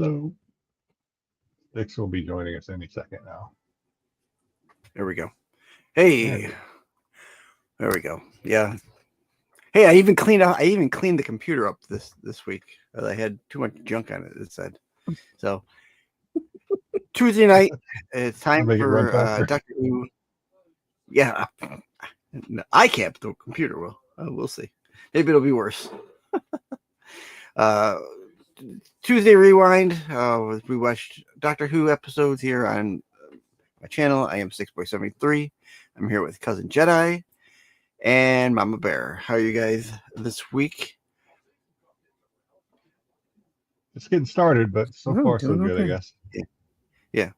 Hello. Dix will be joining us any second now. There we go. Hey, there we go. Yeah. Hey, I even cleaned the computer up this week. I had too much junk on it. It said so. Tuesday night, it's time for Doctor Who. Yeah, I can't. The computer will. We'll see. Maybe it'll be worse. Tuesday Rewind. We watched Doctor Who episodes here on my channel. I am 6boy73. I'm here with Cousin Jedi and Mama Bear. How are you guys this week? It's getting started, but so far so good, okay. I guess. Yeah.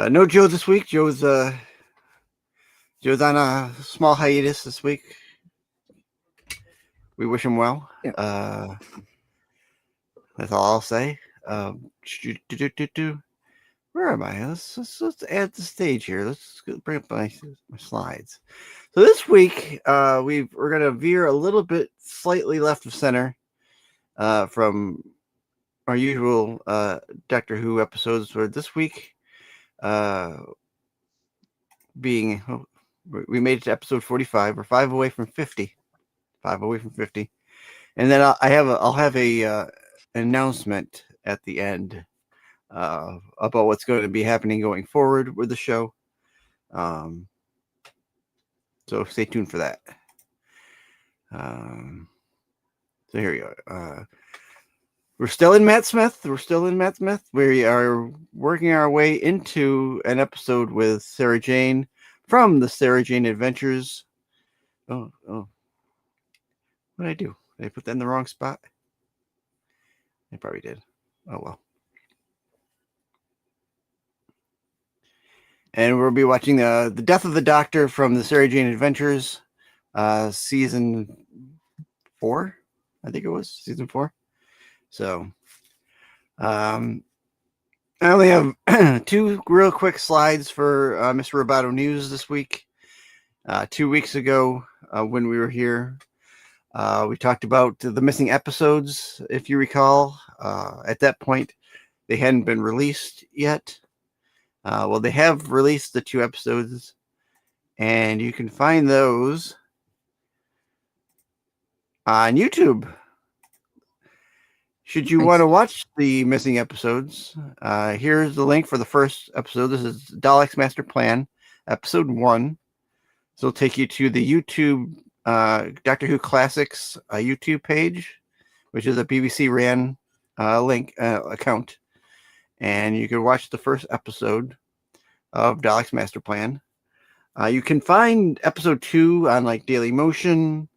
No Joe this week. Joe's on a small hiatus this week. We wish him well. Yeah. That's all I'll say. Where am I? Let's add the stage here. Let's bring up my slides. So this week, we're going to veer a little bit slightly left of center from our usual Doctor Who episodes. For this week, we made it to episode 45. We're 5 away from 50. 5 away from 50. And then I'll have an announcement at the end about what's going to be happening going forward with the show. So stay tuned for that. So here we go. We're still in Matt Smith. We are working our way into an episode with Sarah Jane from the Sarah Jane Adventures. Oh. What did I do? Did I put that in the wrong spot? I probably did. Oh, well. And we'll be watching the Death of the Doctor from the Sarah Jane Adventures, season 4. I think it was season 4. So, I only have 2 real quick slides for Mr. Roboto News this week. 2 weeks ago, when we were here, we talked about the missing episodes. If you recall, at that point, they hadn't been released yet. Well, they have released the 2 episodes, and you can find those on YouTube. Should you want to watch the missing episodes, here's the link for the first episode. This is Daleks Master Plan, episode 1. So it'll take you to the YouTube Doctor Who Classics YouTube page, which is a BBC ran link account. And you can watch the first episode of Daleks Master Plan. You can find episode 2 on like Daily Motion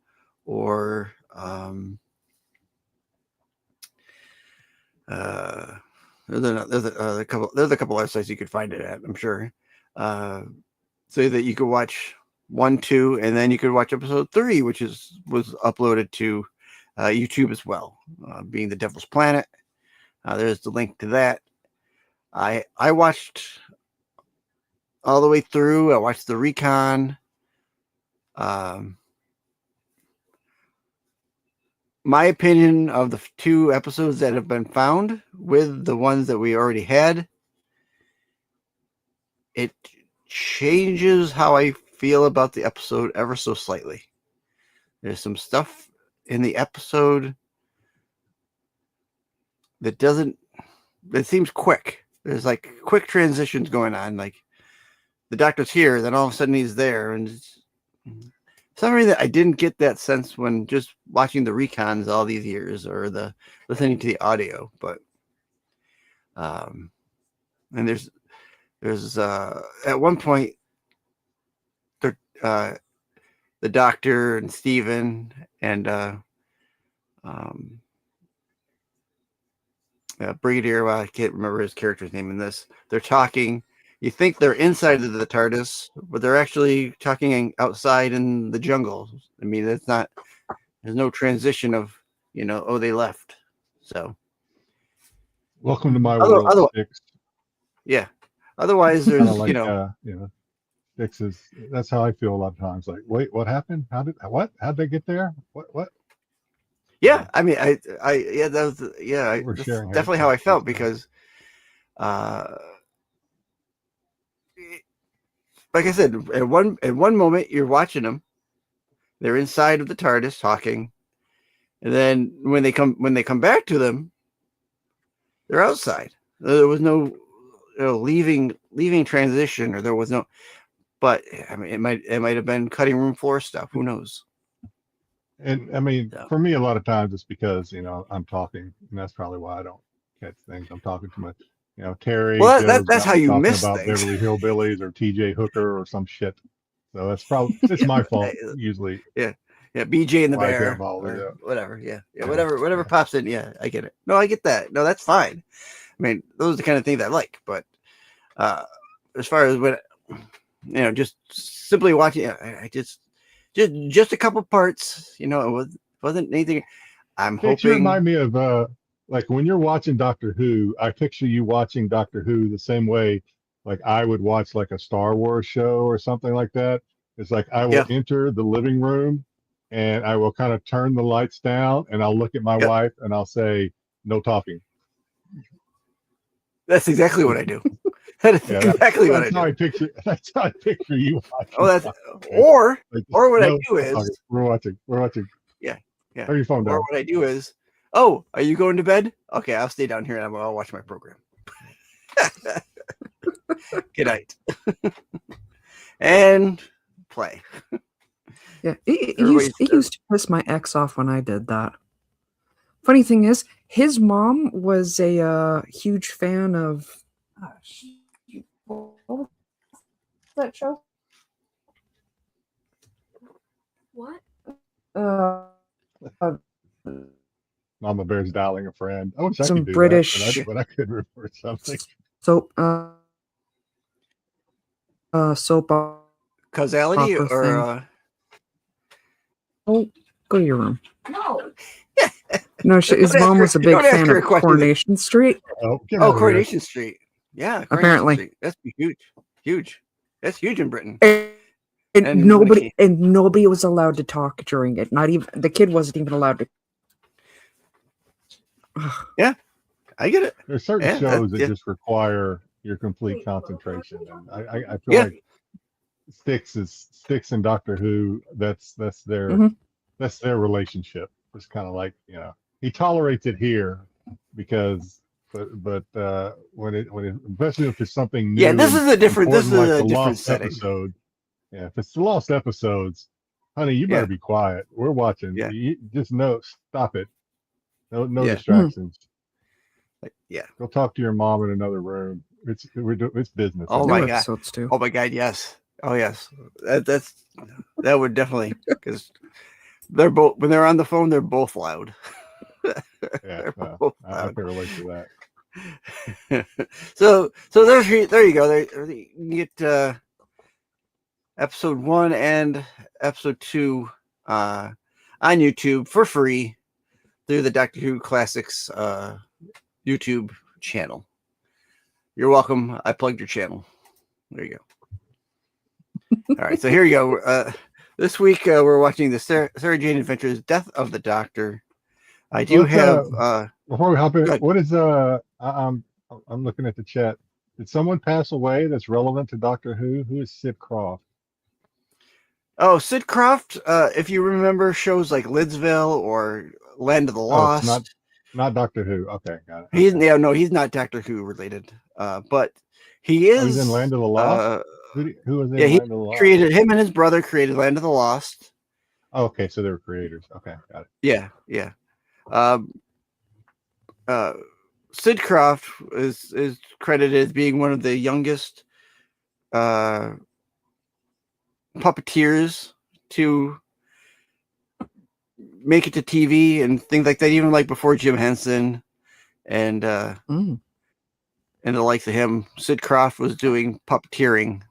or there's a couple websites you could find it at, I'm sure. So that you could watch 1, 2, and then you could watch episode 3, which was uploaded to YouTube as well, being The Devil's Planet. There's the link to that. I watched all the way through. I watched the recon. My opinion of the 2 episodes that have been found with the ones that we already had, it changes how I feel about the episode ever so slightly. There's some stuff in the episode that seems quick. There's like quick transitions going on. Like the Doctor's here, then all of a sudden he's there. And for some reason I didn't get that sense when just watching the recons all these years or listening to the audio. But and there's at one point the Doctor and Steven and Brigadier, well, I can't remember his character's name in this. They're talking. You think they're inside of the TARDIS, but they're actually talking outside in the jungle. I mean, there's no transition of, they left. So, welcome to my world, Dix. Yeah. Otherwise, there's, Dix is, that's how I feel a lot of times. Like, wait, what happened? How'd they get there? What? Yeah, I mean, yeah, that was, yeah, We're that's sharing definitely how I haircuts, felt so. because, like I said, at one moment you're watching them, they're inside of the TARDIS talking, and then when they come back to them, they're outside. There was no leaving transition, or there was no. But I mean, it might have been cutting room floor stuff. Who knows? And I mean, So. for me, a lot of times it's because I'm talking, and that's probably why I don't catch things. I'm talking too much. Terry Well, Joe's that's got how me you talking miss about things. Beverly Hillbillies or T.J. Hooker or some shit. So it's my fault usually. Yeah, BJ and the Why I get Bear involved with or that. whatever. Yeah, Yeah, whatever yeah. pops in. Yeah, I get it. No, I get that. No, that's fine. I mean, those are the kind of things I like. But as far as what just simply watching, I just a couple parts. It wasn't anything. I'm Hicks, you hoping. remind me of like when you're watching Doctor Who, I picture you watching Doctor Who the same way like I would watch like a Star Wars show or something like that. It's like I will Yeah, enter the living room and I will kind of turn the lights down and I'll look at my yeah, wife and I'll say, no talking. that's exactly what I do. That is Yeah, exactly what I that's how do. I picture that's how I picture you Oh, watching that's Doctor Who. or Like just, or what I no, do no is talking. We're watching. yeah, yeah. Turn your phone Or down. what I do is, oh, are you going to bed? Okay, I'll stay down here and I'll watch my program. Good night. And play. Yeah, it Everybody's used to piss my ex off when I did that. Funny thing is, his mom was a huge fan of. What was that show? What? Uh, Mama Bear's dialing a friend. I wish I some could do that, British but I could report something. soap soap causality opera or thing. Oh, go to your room. No. No, his mom was a big don't ask fan her of a question. Coronation Street. Oh, get out of here. Coronation Street. Yeah, Coronation Apparently. Street. That's huge. That's huge in Britain. And And nobody was allowed to talk during it. Not even the kid wasn't even allowed to. Yeah, I get it. There's certain Yeah, shows that yeah. just require your complete concentration, and I feel Yeah. like Sticks and Doctor Who. That's their Mhm. that's their relationship. It's kind of like he tolerates it here because but when it especially if it's something new. Yeah, this is a different. This is important, like a the different lost setting. episode. Yeah, if it's the lost episodes, honey, you better Yeah. be quiet. We're watching. Yeah. You just stop it. No Yeah. distractions. Yeah. Go talk to your mom in another room. It's business. Oh New my God. episodes too. Oh my God. Yes. Oh yes. That would definitely, because they're both, when they're on the phone, they're both loud. Yeah, They're no, both I loud. can relate to that. so there you go. There you get episode 1 and episode 2 on YouTube for free through the Doctor Who Classics YouTube channel. You're welcome. I plugged your channel. There you go. All right, so here you go. This week we're watching the Sarah Jane Adventures: Death of the Doctor. I do have. Before we hop in, good. what is I'm looking at the chat. Did someone pass away that's relevant to Doctor Who? Who is Sid Croft? Oh, Sid Croft. If you remember shows like Lidsville or Land of the Lost. Oh, it's not Doctor Who. Okay, got it. He's not Doctor Who related. But he is. Oh, he's in Land of the Lost. Who was in yeah, Land of the Lost? Him and his brother created Land of the Lost. Oh, okay, so they were creators. Okay, got it. Yeah. Sid Croft is credited as being one of the youngest puppeteers to make it to TV and things like that, even like before Jim Henson and the likes of him. Sid Croft was doing puppeteering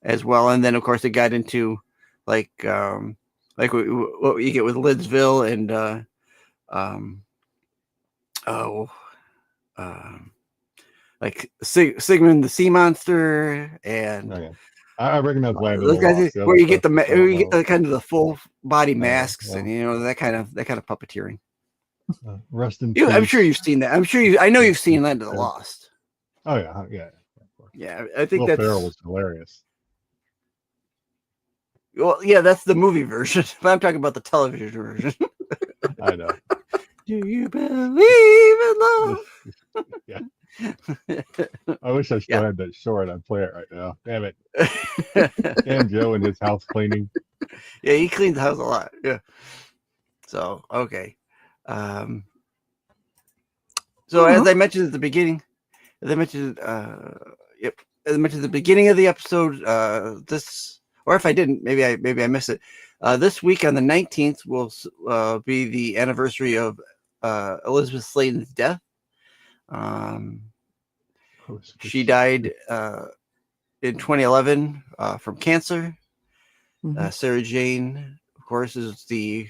as well, and then of course it got into like what you get with Lidsville and like Sigmund the Sea Monster and. Oh, yeah. I recognize Land of Those the guys Lost. where you get the kind of the full body masks and that kind of puppeteering. Rest in I'm sure peace. you've seen that. I know you've seen Land of the Lost. Oh yeah, yeah. Of course. Yeah, I think Will that's. Ferrell was hilarious. Well, yeah, that's the movie version, but I'm talking about the television version. I know. Do you believe in love? Yeah. I wish I still Yeah. had that short. I'd play it right now. Damn it. And Joe in his house cleaning. Yeah, he cleans the house a lot. Yeah. So okay. So as I mentioned at the beginning, as I mentioned, yep, as I mentioned at the beginning of the episode, this, or if I didn't, maybe I missed it. This week on the 19th will be the anniversary of Elizabeth Sladen's death. She died in 2011 from cancer. Sarah Jane, of course, is the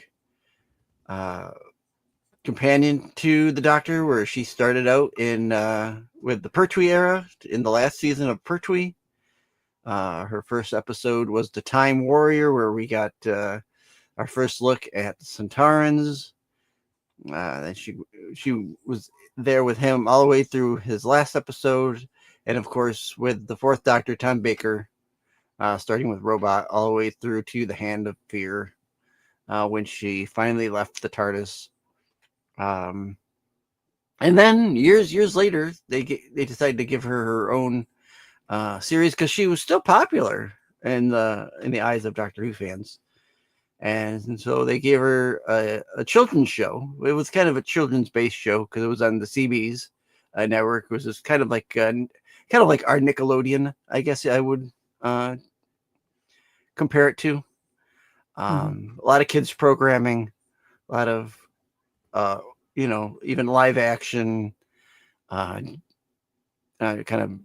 companion to the Doctor, where she started out in with the Pertwee era in the last season of Pertwee. Her first episode was The Time Warrior, where we got our first look at the Centaurans. Then she was there with him all the way through his last episode, and of course with the fourth Doctor, Tom Baker, starting with Robot all the way through to the Hand of Fear, when she finally left the TARDIS. And then years later, they decided to give her own series because she was still popular in the eyes of Doctor Who fans, and so they gave her a children's show. It was kind of a children's based show because it was on the CB's network. It was just kind of like our Nickelodeon, I guess I would compare it to. A lot of kids programming, a lot of even live action, kind of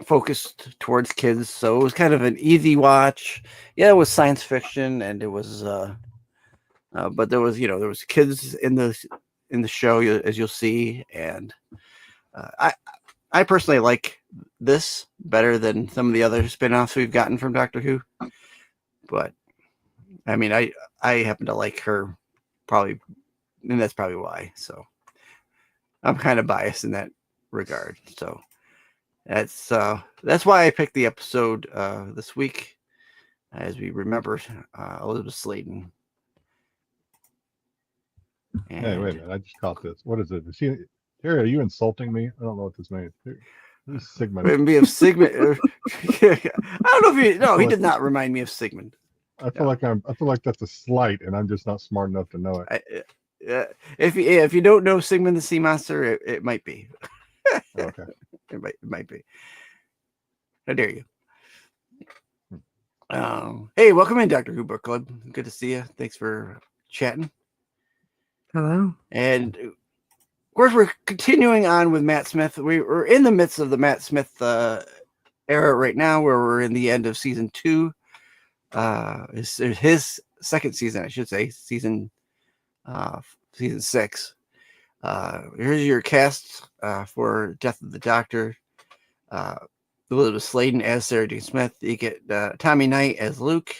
focused towards kids. So it was kind of an easy watch. Yeah, it was science fiction, and it was, but there was kids in the show, as you'll see, and I personally like this better than some of the other spin-offs we've gotten from Doctor Who. But I mean, I happen to like her probably, and that's probably why. So I'm kind of biased in that regard. So that's why I picked the episode this week, as we remember Elizabeth Sladen. And Hey, wait a minute. I just caught this. What is it? Terry, are you insulting me? I don't know what this means. Who's Sigmund? me of Sigmund. I don't know if he did not remind me of Sigmund. I feel like that's a slight, and I'm just not smart enough to know it. If you don't know Sigmund the Sea Monster, it might be. Okay. It might be. How dare you? Hey, welcome in, Doctor Who Book Club. Good to see you. Thanks for chatting. Hello. And of course, we're continuing on with Matt Smith. We're in the midst of the Matt Smith era right now, where we're in the end of season 2. His second season, I should say, season 6. Here's your cast for Death of the Doctor. Elizabeth Sladen as Sarah Jane Smith. You get Tommy Knight as Luke,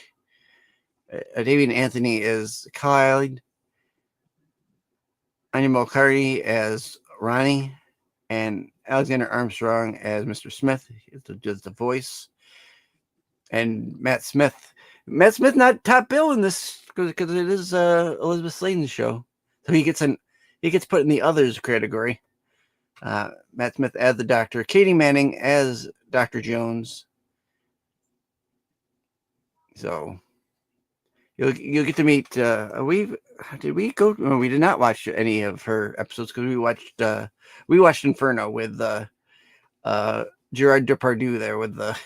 David Anthony as Kyle, Anya Mulcahy as Ronnie, and Alexander Armstrong as Mr. Smith. Does the voice. And Matt Smith not top bill in this because it is Elizabeth Sladen's show, so he gets put in the others category. Matt Smith as the Doctor, Katie Manning as Dr. Jones. So you'll get to meet. Did we go? No, we did not watch any of her episodes because we watched Inferno with Gerard Depardieu there with the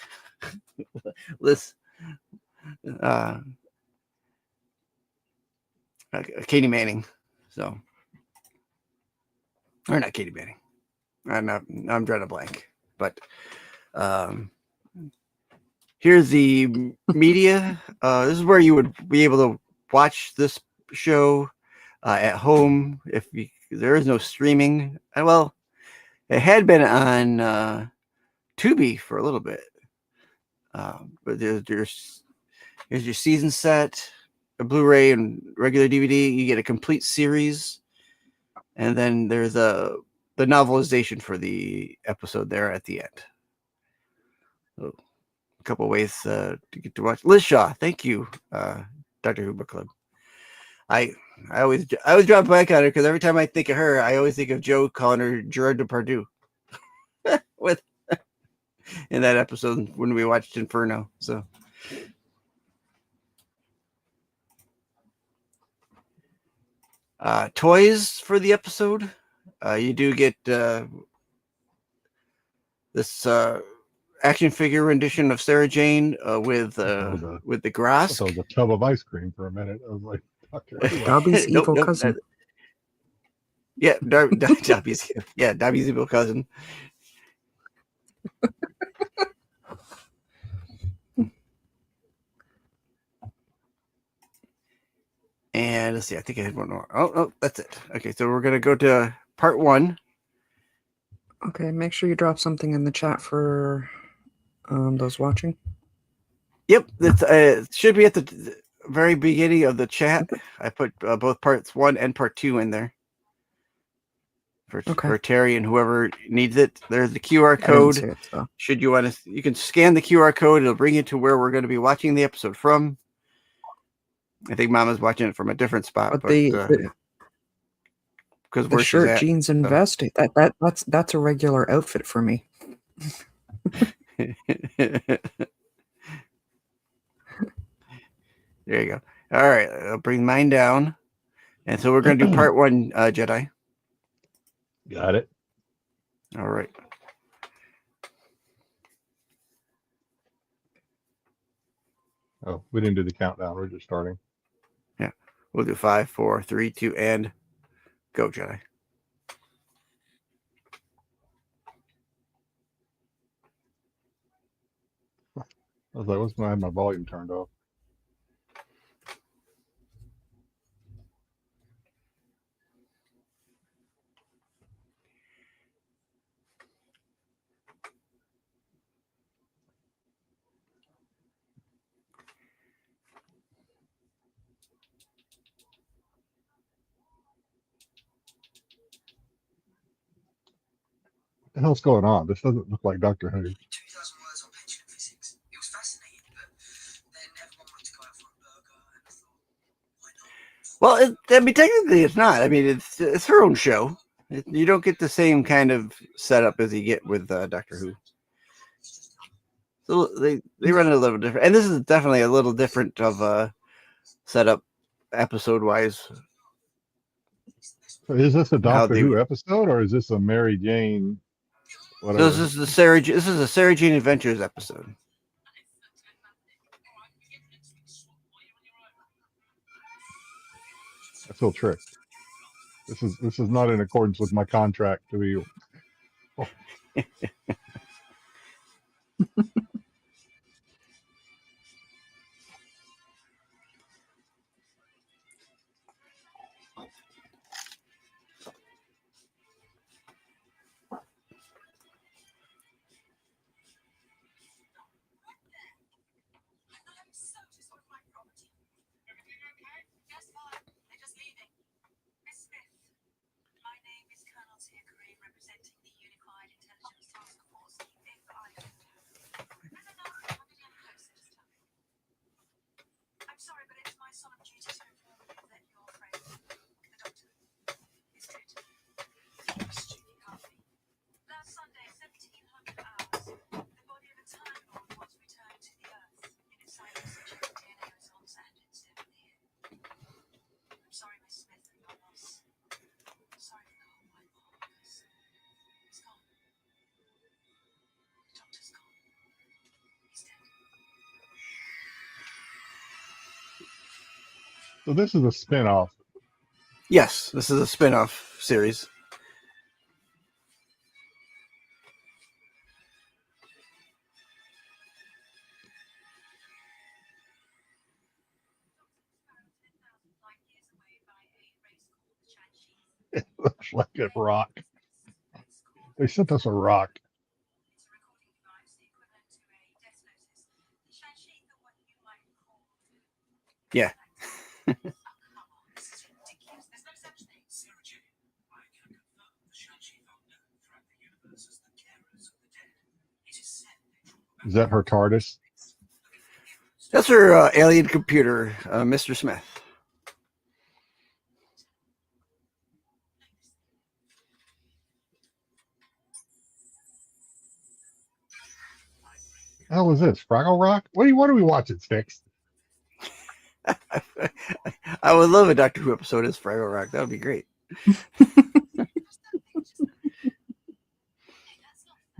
Liz. Katie Manning. So, or not Katie Manning. I'm drawing a blank. But here's the media. This is where you would be able to watch this show at home if there is no streaming. Well, it had been on Tubi for a little bit, but here's your season set, a Blu-ray and regular DVD. You get a complete series And then there's the novelization for the episode there at the end. So, a couple ways to get to watch. Liz Shaw, thank you, Dr. Who Book Club. I always drop back on her because every time I think of her, I always think of Joe calling her Gerard Depardieu with in that episode when we watched Inferno. So toys for the episode. You do get this action figure rendition of Sarah Jane with the grass. So the tub of ice cream for a minute. I was like, Dobby's evil cousin. Yeah, Dobby's evil cousin. And let's see, I think I had one more. Oh, that's it. Okay, so we're gonna go to part 1. Okay, make sure you drop something in the chat for those watching. Yep, it should be at the very beginning of the chat. I put both parts 1 and part 2 in there for Terry and whoever needs it. There's the QR code. It, so. Should you want to, you can scan the QR code. It'll bring you to where we're going to be watching the episode from. I think Mama's watching it from a different spot, but because the shirt, jeans, and vest, that's a regular outfit for me. There you go. All right, I'll bring mine down, and so we're going to do part 1, Jedi. Got it. All right. Oh, we didn't do the countdown. We're just starting. Yeah, we'll do 5, 4, 3, 2, and go, Jedi. I was like, what's when I had my volume turned off? What the hell's going on? This doesn't look like Doctor Who. 2,000 words on pension and physics. It was fascinating, but then everyone wanted to go out for a burger, and I thought, why not? Well, I mean, technically, it's not. I mean, it's her own show. You don't get the same kind of setup as you get with Doctor Who. So they run it a little different, and this is definitely a little different of a setup episode wise. So is this a Doctor Who episode, or is this a Mary Jane? Whatever. So this is a Sarah Jane Adventures episode. I feel tricked. This is not in accordance with my contract to be. Oh. So this is a spin-off. Yes, this is a spin-off series. It looks like a rock. They sent us a rock. Yeah. Is that her TARDIS? That's her alien computer, Mr. Smith. How was this? Fraggle Rock? What are we watching, Sticks? I would love a Doctor Who episode as Fraggle Rock. That would be great.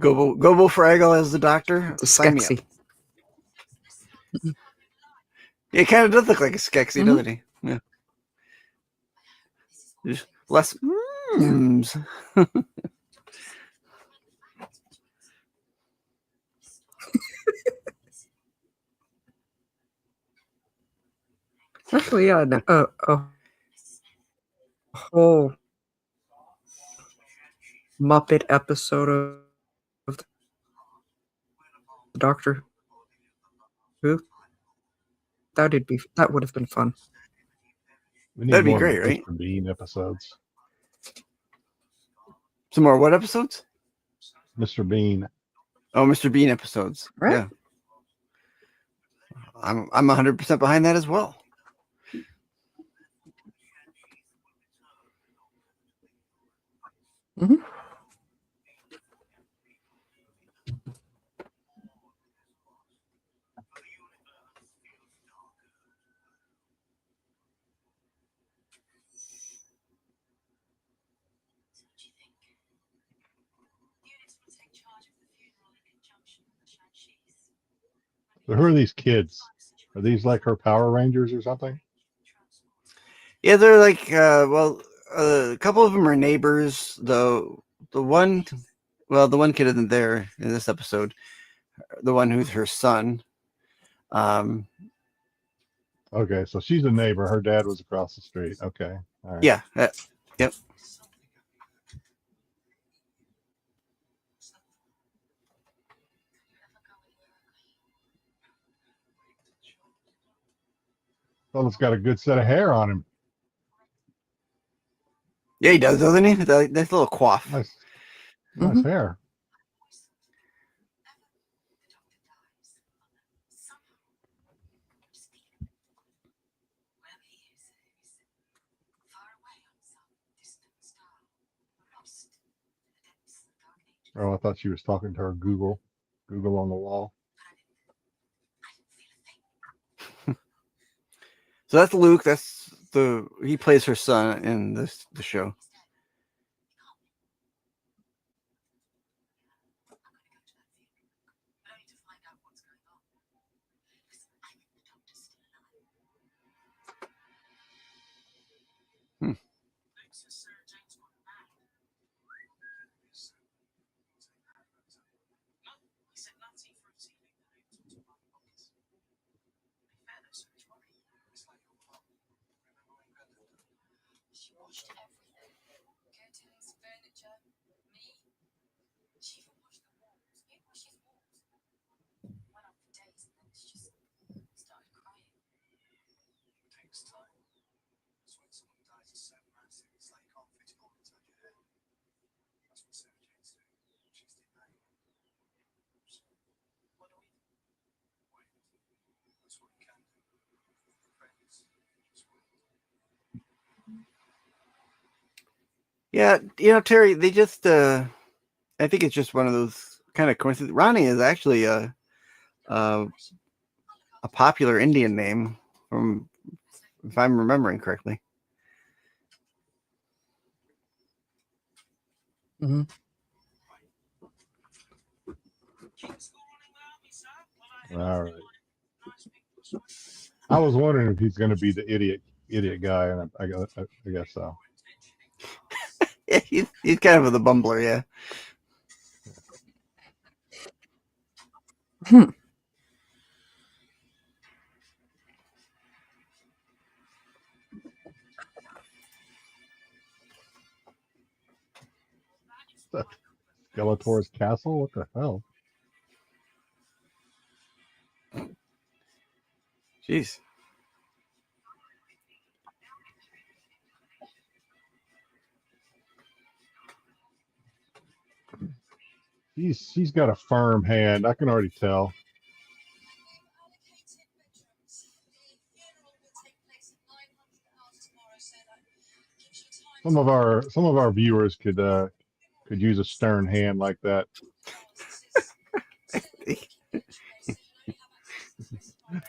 Gobo Fraggle as the Doctor. Sign me up. Skexy. It kind of does look like a Skexy, doesn't he? Yeah. Just less. Actually, yeah, a whole Muppet episode of Doctor Who. That would have been fun. We need That'd be more great, right? Mr. Bean episodes. Some more what episodes? Mr. Bean. Oh, Mr. Bean episodes. Right. Yeah. I'm 100% behind that as well. Mhm. So who are these kids? Are these like her Power Rangers or something? Yeah, they're like, a couple of them are neighbors. The one kid isn't there in this episode. The one who's her son. Okay, so she's a neighbor. Her dad was across the street. Okay. All right. Yeah. Yep. Fella's got a good set of hair on him. Yeah, he does, doesn't he? That little coif. Nice hair. Oh, I thought she was talking to her Google on the wall. So that's Luke. He plays her son in the show. Yeah, Terry, they just I think it's just one of those kind of coincidences. Ronnie is actually a popular Indian name, from if I'm remembering correctly. Mhm. All right. I was wondering if he's going to be the idiot guy, and I guess so. Yeah, he's kind of the bumbler, yeah. Skeletor's castle? What the hell? Jeez. She's got a firm hand. I can already tell. Some of our viewers could use a stern hand like that.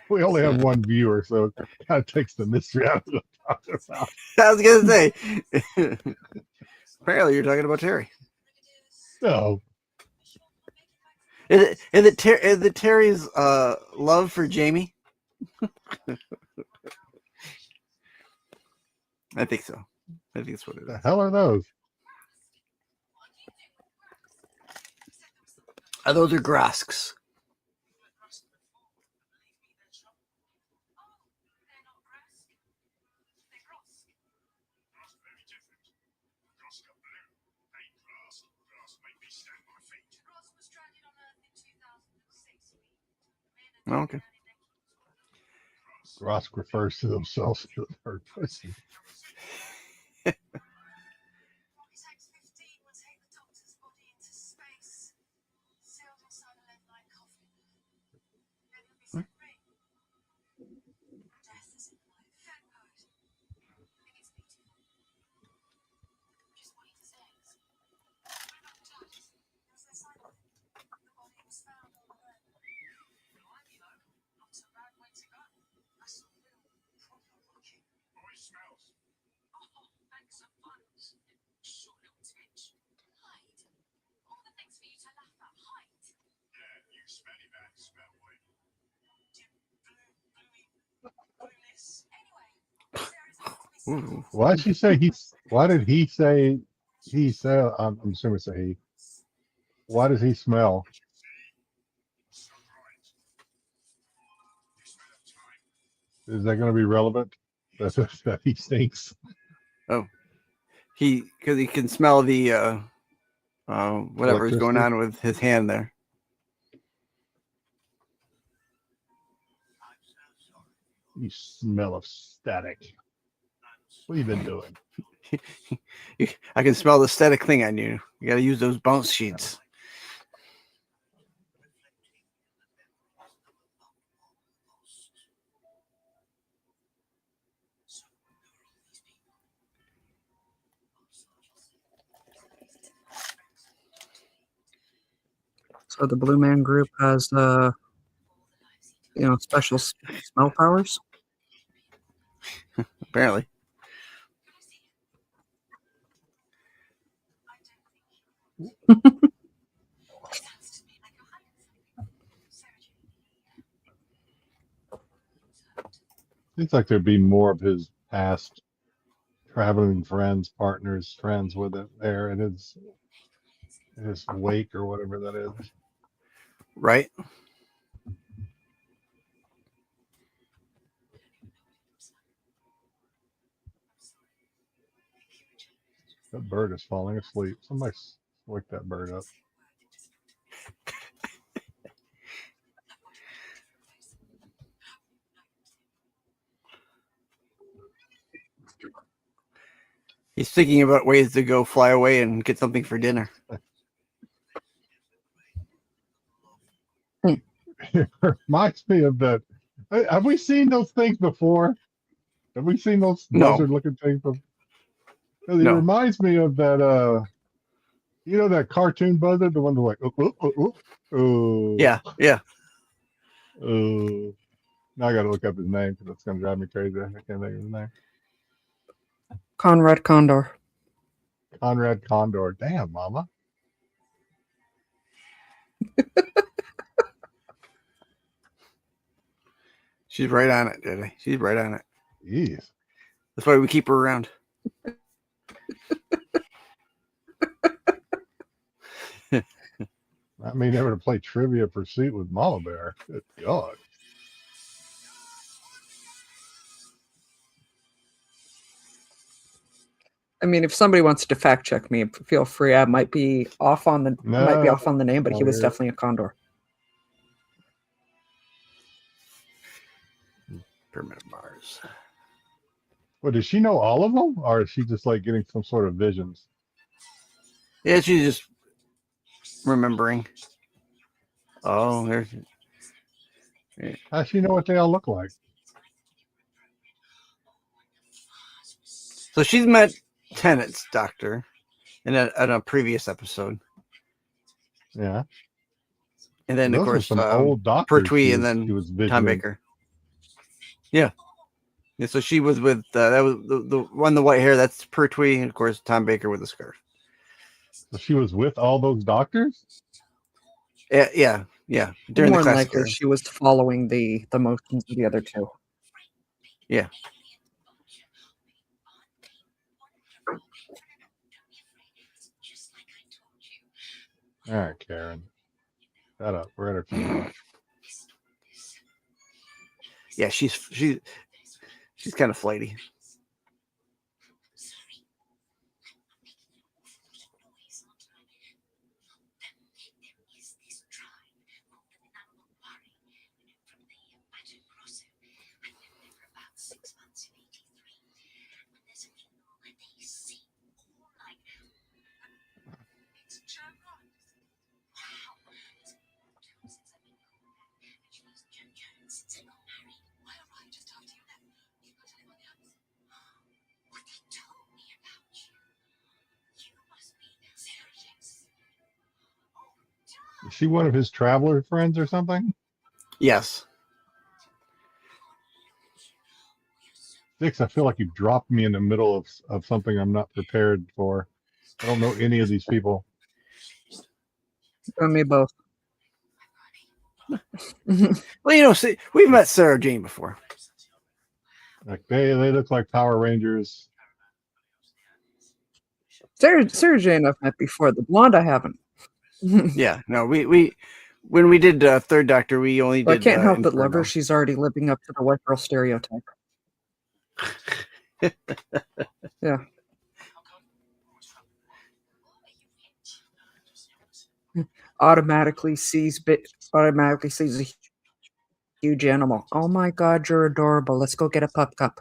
We only have one viewer, so it kind of takes the mystery out of what I'm talking about. I was gonna say. Apparently, you're talking about Terry. No, Is it Terry's love for Jamie? I think so. I think that's what it the is. hell are those? Those are Grosks. Oh, okay. Grosk refers to themselves as the third person. Ooh. Why did he say Why did he say he said? I'm assuming it's a he. Why does he smell? Is that going to be relevant? That he stinks. Because he can smell the whatever's going Electricity? on with his hand there. You smell of static. What have you been doing? I can smell the static thing on you. You got to use those bounce sheets. So the Blue Man Group has, special smell powers. Apparently. Seems like there'd be more of his past traveling friends, partners, friends with it there in his wake or whatever that is. Right? That bird is falling asleep. Somebody wake that bird up. He's thinking about ways to go fly away and get something for dinner. It reminds me of that. Have we seen those things before? Have we seen those No. buzzard-looking things? It No. reminds me of that. That cartoon buzzard, the one that's like, oh, Yeah. oh. Now I got to look up his name because it's going to drive me crazy. I can't think of his name. Conrad Condor. Conrad Condor. Damn, mama. She's right on it, Daddy. She's right on it. Jeez. That's why we keep her around. Not me never to play Trivia Pursuit with Mama Bear. Good God. I mean, if somebody wants to fact check me, feel free. I might be off on the name, but he was definitely a condor. Pyramid of Mars. Well, does she know all of them, or is she just like getting some sort of visions? Yeah, she's just remembering. Oh, there's. How does she know what they all look like? So she's met Tennant's doctor in a previous episode, Yeah. and then of Those are course some old doctors Pertwee, and she then was Tom visiting. Baker. Yeah. So she was with that was the one, the white hair. That's Pertwee, and of course Tom Baker with the scarf. So she was with all those doctors? Yeah. During More the than classic likely, era. she was following the motions of the other two. Yeah. All right, Karen. Shut up. We're at our funeral. Yeah, she's kind of flighty. Is she one of his traveler friends or something? Yes. Six, I feel like you dropped me in the middle of something I'm not prepared for. I don't know any of these people. And me both. Well, see, we've met Sarah Jane before. Like they look like Power Rangers. Sarah Jane I've met before. The blonde I haven't. Yeah, no, we when we did Third Doctor, we only But I did. can't help but love Inferno. her. She's already living up to the white girl stereotype. Yeah. Automatically sees a huge animal. Oh my god, you're adorable. Let's go get a pup cup.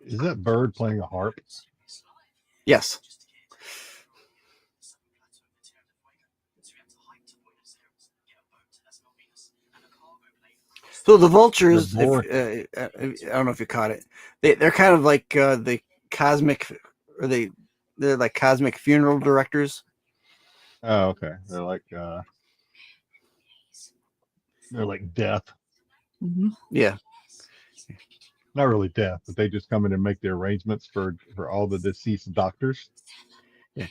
Is that bird playing a harp? Yes. So the vultures, The boar- I don't know if you caught it. They're kind of like the cosmic, or they're like cosmic funeral directors. Oh, okay. They're like death. Mm-hmm. Yeah. Not really death, but they just come in and make the arrangements for all the deceased doctors. Yeah.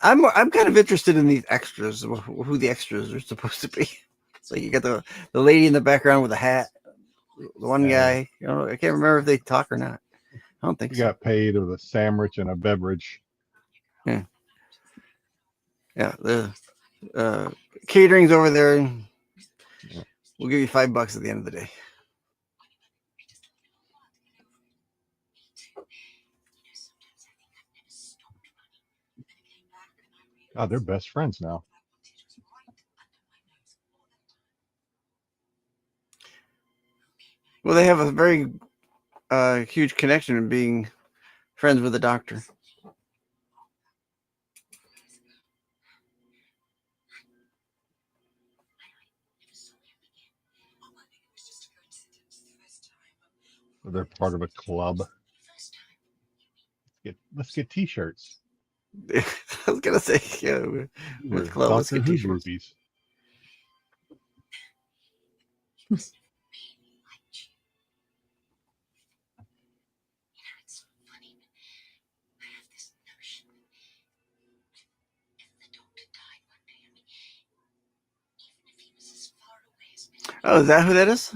I'm kind of interested in these extras, who the extras are supposed to be. So you got the lady in the background with a hat, the one guy. I can't remember if they talk or not. I don't think You so. got paid with a sandwich and a beverage. Yeah. The catering's over there. We'll give you $5 at the end of the day. God, they're best friends now. Well, they have a very huge connection in being friends with the Doctor. They're part of a club. Let's get T-shirts. I was gonna say, yeah, with club, let's Doctor get Who T-shirts. groupies. Oh, is that who that is?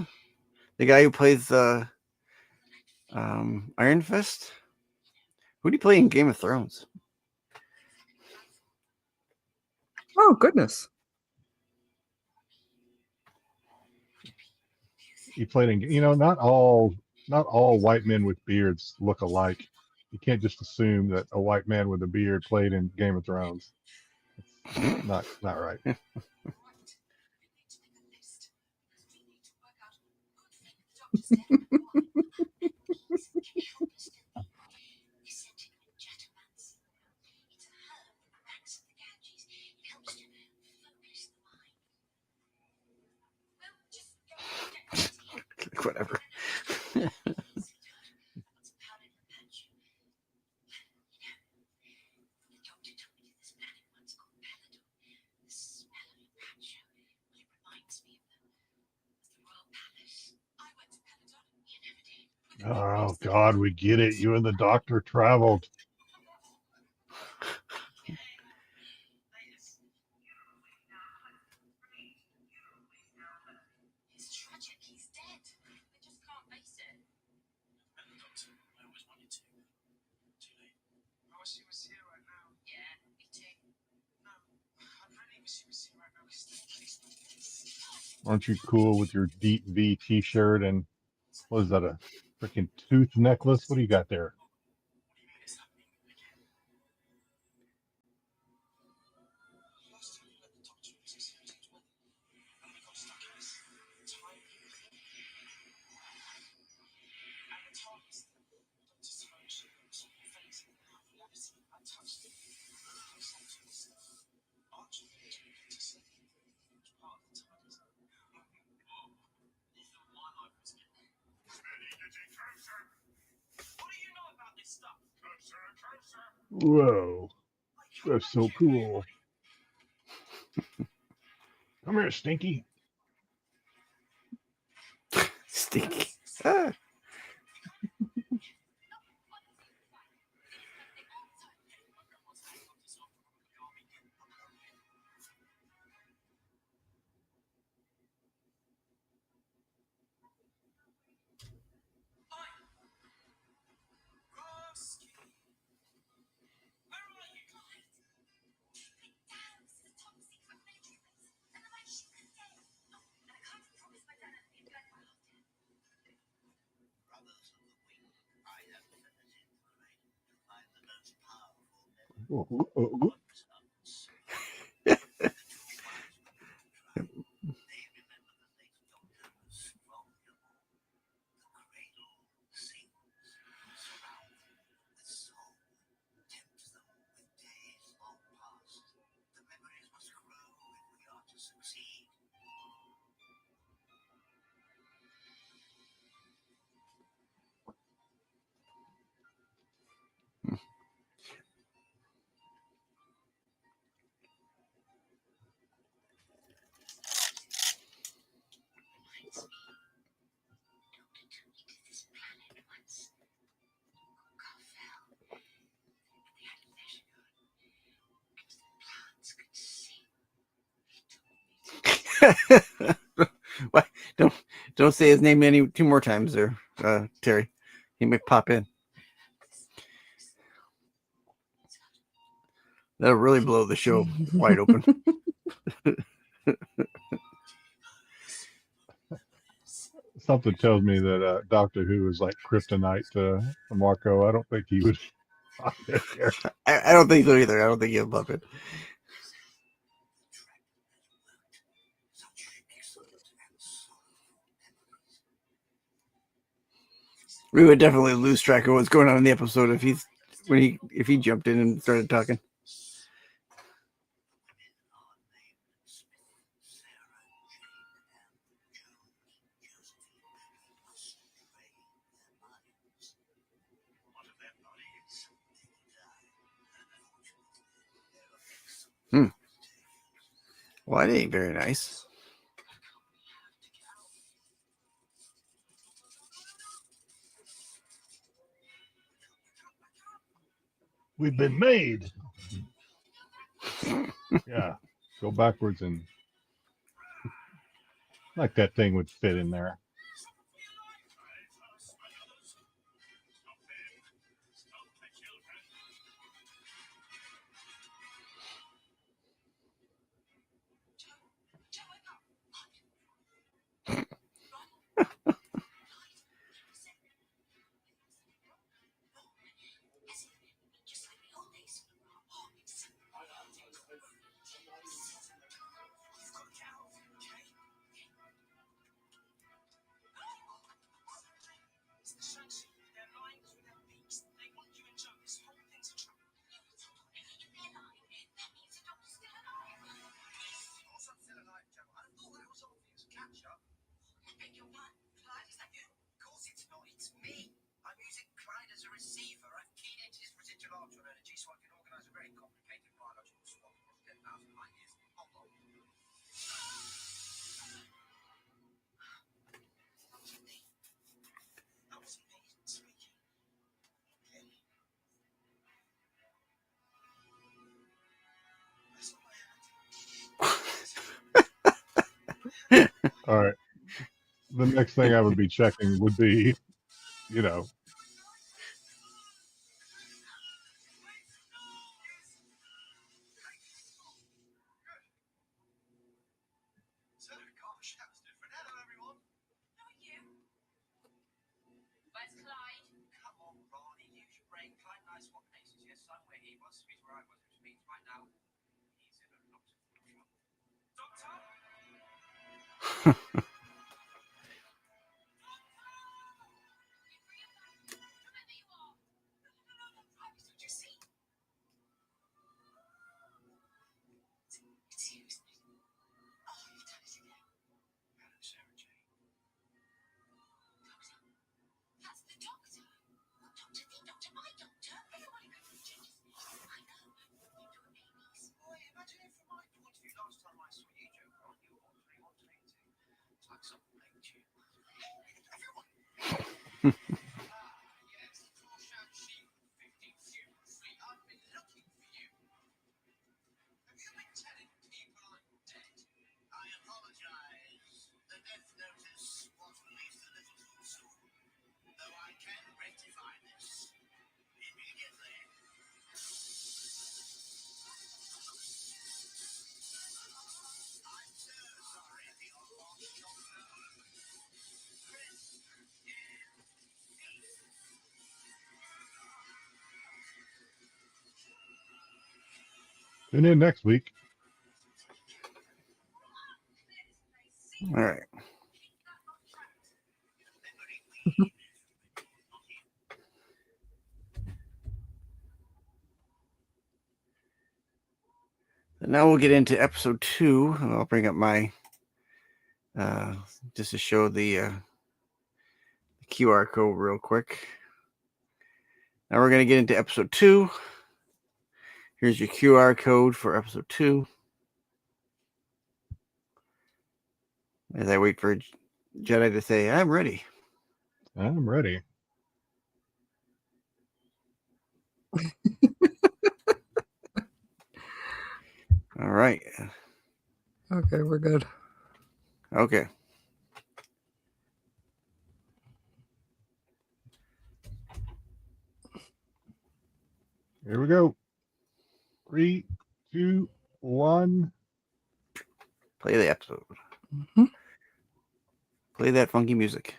The guy who plays Iron Fist? Who do you play in Game of Thrones? Oh goodness. He played in. Not all white men with beards look alike. You can't just assume that a white man with a beard played in Game of Thrones. It's not right. Whatever. Oh God, we get it. You and the doctor traveled. It's tragic. He's dead. They just can't face it. And the doctor, I always wanted to. Too late. I wish he was here right now. Yeah, me too. No, I really wish he was here right now. Aren't you cool with your deep V T-shirt and what is that, a freaking tooth necklace? What do you got there? What do you mean it's happening again? Last time we met the doctor was at Sarah's wedding, and we got stuck in this time loop. And the TARDIS, Dr. Strange, was facing now reality. I touched it. I said to myself, Archibald to sleep, which part of the TARDIS? Whoa, this is my life was getting. What do you know about this stuff? Whoa, that's so cool. Come here, Stinky. Stinky. Ah. Oh, oh, oh. Why? Don't say his name any two more times there, Terry. He might pop in. That'll really blow the show wide open. Something tells me that Doctor Who is like kryptonite to Marco. I don't think he would find it here. I don't think so either. I don't think he'll bump it. We would definitely lose track of what's going on in the episode if he jumped in and started talking. Well, that ain't very nice. We've been made. Yeah, go backwards and like that thing would fit in there. not. It's me. I'm using Clyde as a receiver. I've keyed into his residual Ultron energy so I can organize a very complicated biological swap across 10,000 light years. Hold on. That wasn't me. That wasn't me speaking. Okay. That's not my hand. All right. The next thing I would be checking would be, you know, So, gosh, that was different. Hello, everyone. Who are you? Where's Clyde? Come on, Ronnie, use your brain. Clyde and I swap places. Yes, I'm where he was, he's where I was, which means right now, he's in a lot of trouble. Doctor? Whoever you are. Did you see? It's you, isn't it? Oh, you've done it again. Hello, Sarah Jane. Doctor. That's the doctor. Doctor, the doctor, my doctor. Everybody goes through changes. I know. You do a babies. Boy, imagine it from my point of view. Last time I saw you, Joe, on you were altering. It's like something like you. Everyone. Yes, Paul Shang-Chi, 15th Human Fleet. I've been looking for you. Have you been telling people I'm dead? I apologize. The death notice was released a little too soon. Though I can rectify this immediately. I'm so sorry for your loss, Doctor. Chris is peace. tune in next week. All right. And now we'll get into episode 2, and I'll bring up my just to show the QR code real quick. Now we're going to get into episode 2. Here's your QR code for episode 2. As I wait for Jedi to say, I'm ready. I'm ready. All right. Okay, we're good. Okay. Here we go. 3, 2, 1. Play the episode. Mhm. Play that funky music.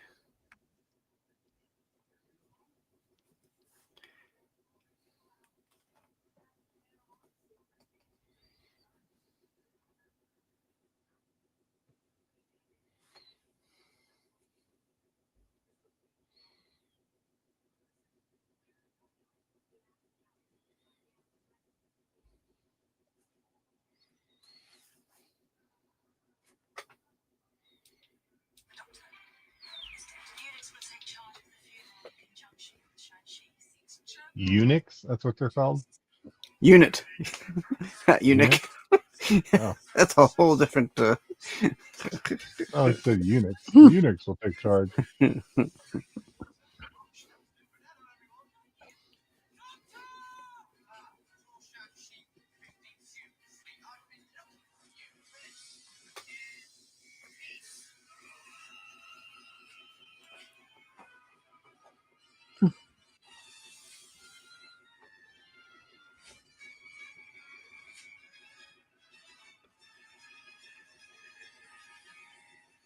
Doctor. Units will take charge of the funeral in conjunction with Shang-Chi. Unix, that's what they're called. Unit. Unit. Oh. That's a whole different. Oh, it said Unix. Unix will take charge.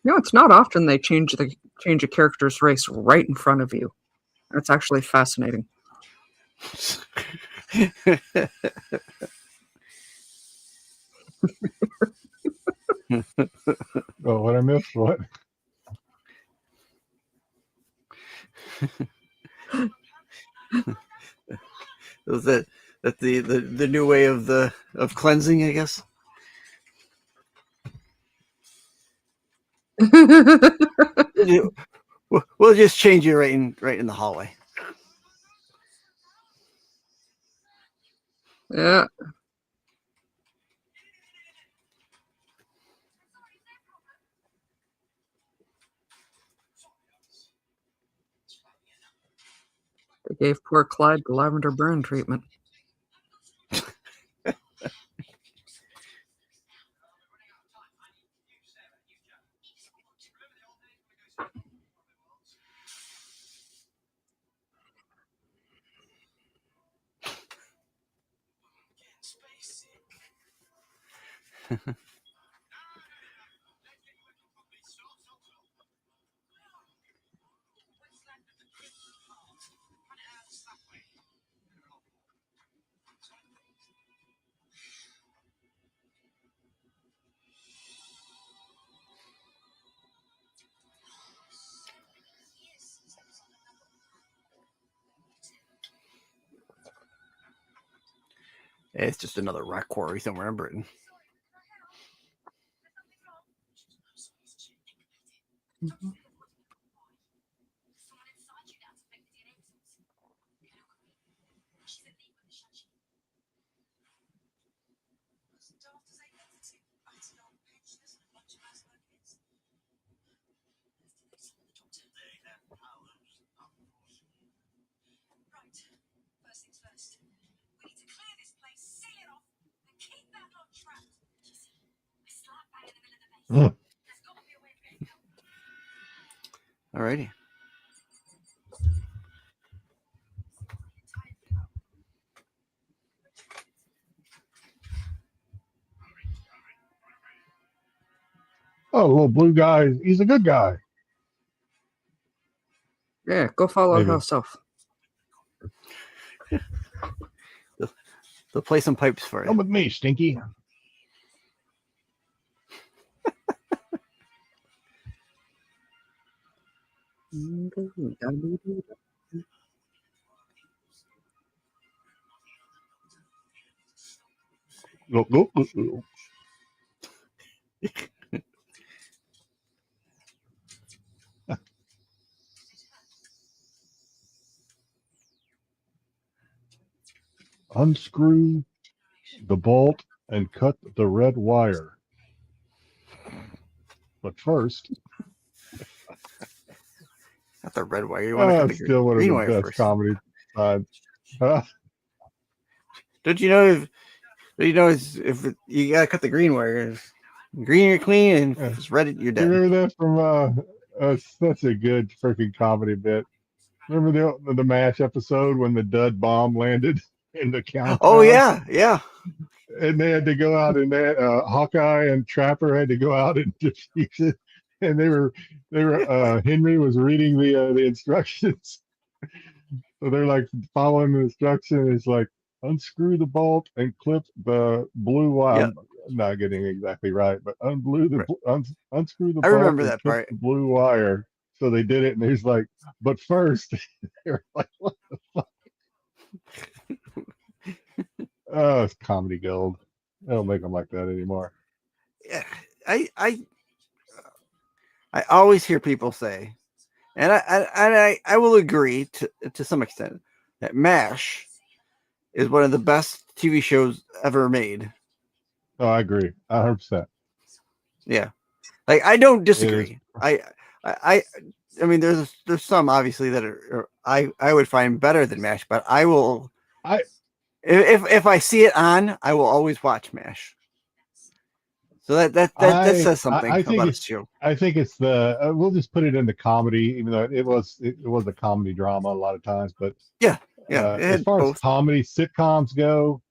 No, it's not often they change a character's race right in front of you. That's actually fascinating. Oh, what I missed? What? That's the new way of cleansing, I guess. We'll just change you right in the hallway. Yeah. They gave poor Clyde the lavender burn treatment. It's just another rock quarry somewhere in Britain. Mhm. Right. First things first. We need to clear this place, seal it off, and keep that lot trapped. We're slap bang in the middle of the base. Mm. There's got to be a way of getting out. Alrighty. Oh, the little blue guy. He's a good guy. Yeah, go follow Maybe. House Elf. They'll play some pipes for Come you. with me, Stinky. Look, look, look, look. Unscrew the bolt and cut the red wire. But first, Not the red wire. You want to cut it's the still one of green the wire best first. comedy sides. Don't you know if you gotta cut the green wire? If green you're clean, and Yeah. if it's red you're You dead. remember that from such a good freaking comedy bit. Remember the MASH episode when the dud bomb landed in the countdown? Oh yeah. And they had to go out and Hawkeye and Trapper had to go out and defuse it. And they were Henry was reading the instructions. So they're like following the instruction. It's like unscrew the bolt and clip the blue wire. Yep. I'm not getting it exactly right, but unscrew the I bolt remember and that clip part. the blue wire. So they did it, and he's like, but first, they're like, what the fuck? Oh, it's comedy gold. They don't make them like that anymore. Yeah, I always hear people say, and I will agree to some extent that MASH is one of the best TV shows ever made. Oh, I agree. 100%. Yeah, like I don't It disagree. I mean, there's some obviously that are I would find better than MASH, but I will. If I see it on, I will always watch MASH. So that says something I think about it's the show. I think it's the we'll just put it in the comedy, even though it was a comedy drama a lot of times. But Yeah, it as had far both. as comedy sitcoms go,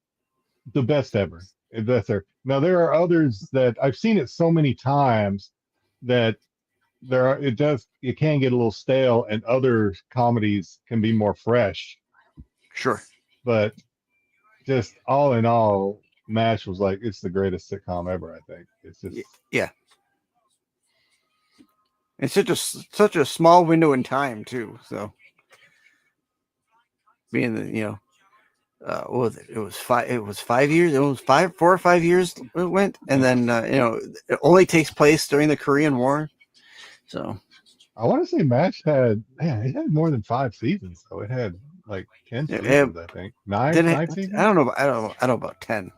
the best ever. That's there. Now there are others that I've seen it so many times that it can get a little stale, and other comedies can be more fresh. Sure. But just all in all, MASH was like it's the greatest sitcom ever. I think it's just Yeah. It's such a small window in time too. So being the what was it? It was 5 years. It was 4 or 5 years it went, and then it only takes place during the Korean War. So I want to say MASH it had more than 5 seasons, so it had like 10 Yeah, seasons, I think. Nine, Did it? nine I seasons. don't know. I don't know about 10.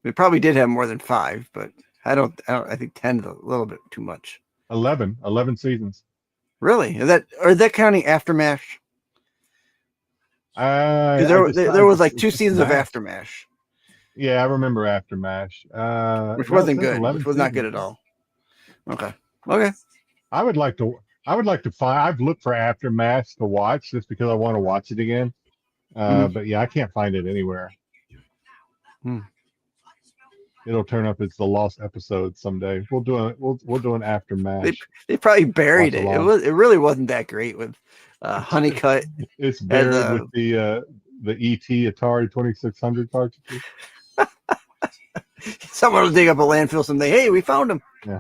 It probably did have more than 5, but I don't. I think 10 is a little bit too much. 11 seasons. Really? Is that counting Aftermath? Because there was like It's 2 just seasons of MASH. Aftermath, Yeah, I remember after MASH. which No, it wasn't says good. 11 Which was not good seasons. at all. Okay. Okay. I would like to. I would like to find. I've looked for Aftermath to watch just because I want to watch it again. Mhm. But yeah, I can't find it anywhere. Hmm. It'll turn up as the lost episode someday. We'll do a we'll do an Aftermath They probably buried watch it. along. It really wasn't that great with Honeycutt It's and buried with the ET Atari 2600 cartridges. someone will dig up a landfill someday. Hey, we found him. Yeah.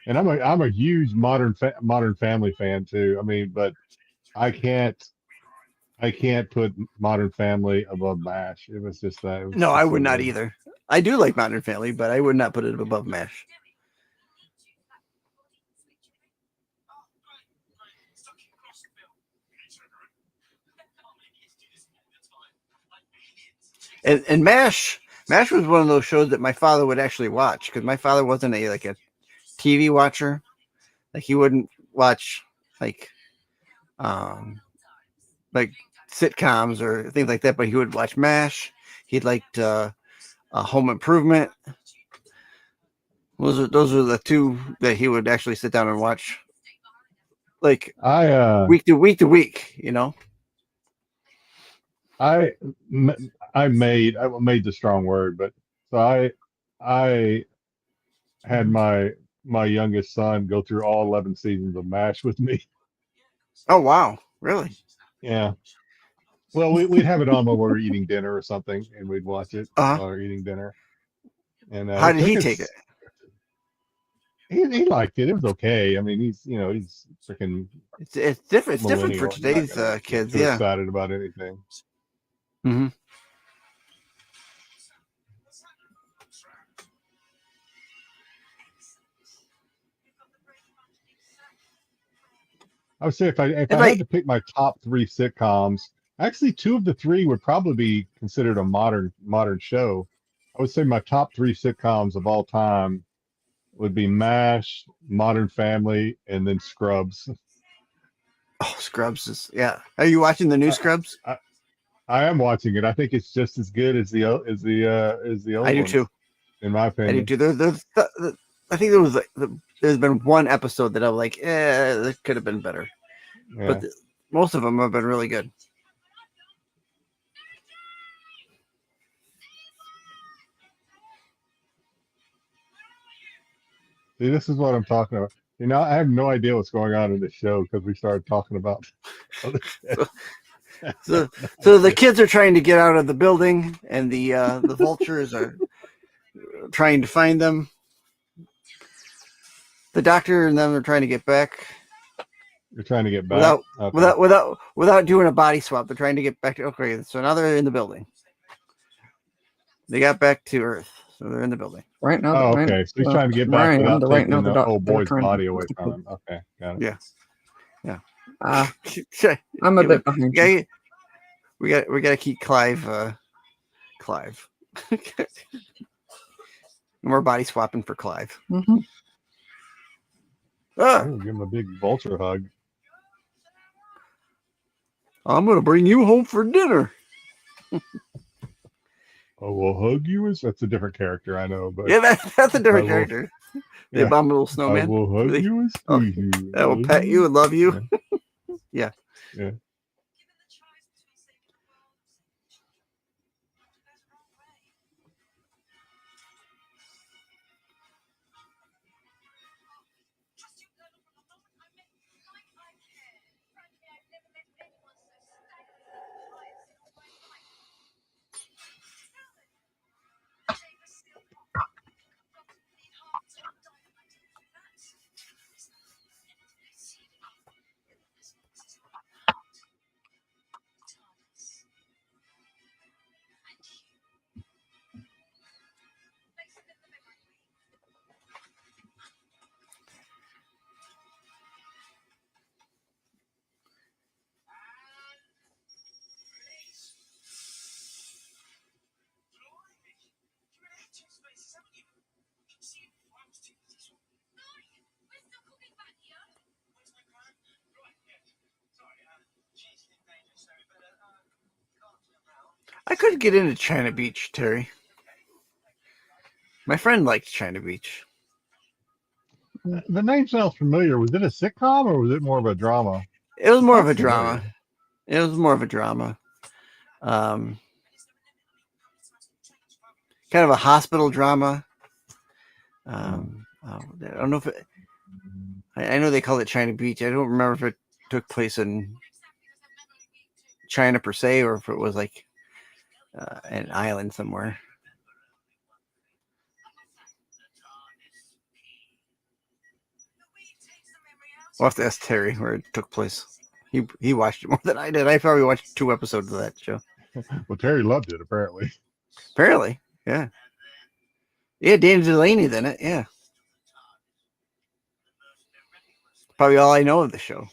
And I'm a huge Modern Family fan too. I mean, but I can't put Modern Family above MASH. It was just that. It was No, I just so would not good. either. I do like Modern Family, but I would not put it above MASH. And MASH was one of those shows that my father would actually watch because my father wasn't a TV watcher. Like he wouldn't watch like um like sitcoms or things like that, but he would watch MASH. He liked Home Improvement. Those are the two that he would actually sit down and watch, like I week to week. You know. I made the strong word, but so I had my youngest son go through all 11 seasons of MASH with me. Oh wow, really? Yeah. Well, we'd have it on while we were eating dinner or something, and we'd watch it Uh huh. while we were eating dinner. And How it did took he take it? us. He liked it. It was okay. I mean, he's freaking It's different. It's different for millennial. He's not today's gonna get kids. too Yeah. excited about anything. Mm-hmm. I would say if I And had to like, pick my top 3 sitcoms, actually 2 of the 3 would probably be considered a modern show. I would say my top 3 sitcoms of all time would be MASH, Modern Family, and then Scrubs. oh, Scrubs is yeah. Are you watching the new I, Scrubs? I am watching it. I think it's just as good as the I old do too. ones, in my I do opinion. too. I think there was there's been one episode that I'm like, that could have been better, Yeah. but most of them have been really good. See, this is what I'm talking about. I have no idea what's going on in this show because we started talking about other shit. So the kids are trying to get out of the building, and the vultures are trying to find them. The doctor and them are trying to get back You're trying to get back. without doing a body swap. They're trying to get back to okay. So now they're in the building. They got back to Earth, so they're in the building. Right now, Oh, okay. So he's trying to get where back I am, without right now taking the old they're boy's trying body to. away from him. Okay, got it. Yeah. I'm a bit behind you. We got to keep Clive. More body swapping for Clive. Mm-hmm. Ooh, give him a big vulture hug. I'm gonna bring you home for dinner. Oh, we'll hug you. That's a different character, I know, but Yeah, that's a different I will- character. The yeah. abominable I snowman. will hug Really? you and Oh, squeeze you. I will pet you and love you. Yeah. Given the choice between saving the world and saving children, it goes the wrong way. Trust you, Colonel, from the moment I met you, like I care. Frankly, I've never met anyone so staggeringly pious in all my life. Now then, Davis still hot. Dr. Clean Hearts will die if I didn't do that. It's not exceeding. This is all about. could get into China Beach, Terry. My friend liked China Beach. The name sounds familiar. Was it a sitcom or was it more of a drama? It was more of a Sounds familiar. drama. It was more of a drama. Kind of a hospital drama. I don't know if it, I know they call it China Beach. I don't remember if it took place in China per se, or if it was like an island somewhere. We'll have to ask Terry where it took place. He watched it more than I did. I probably watched 2 episodes of that show. Well, Terry loved it apparently. Apparently, yeah. Yeah, Dana Delaney's in it. Yeah, probably all I know of the show.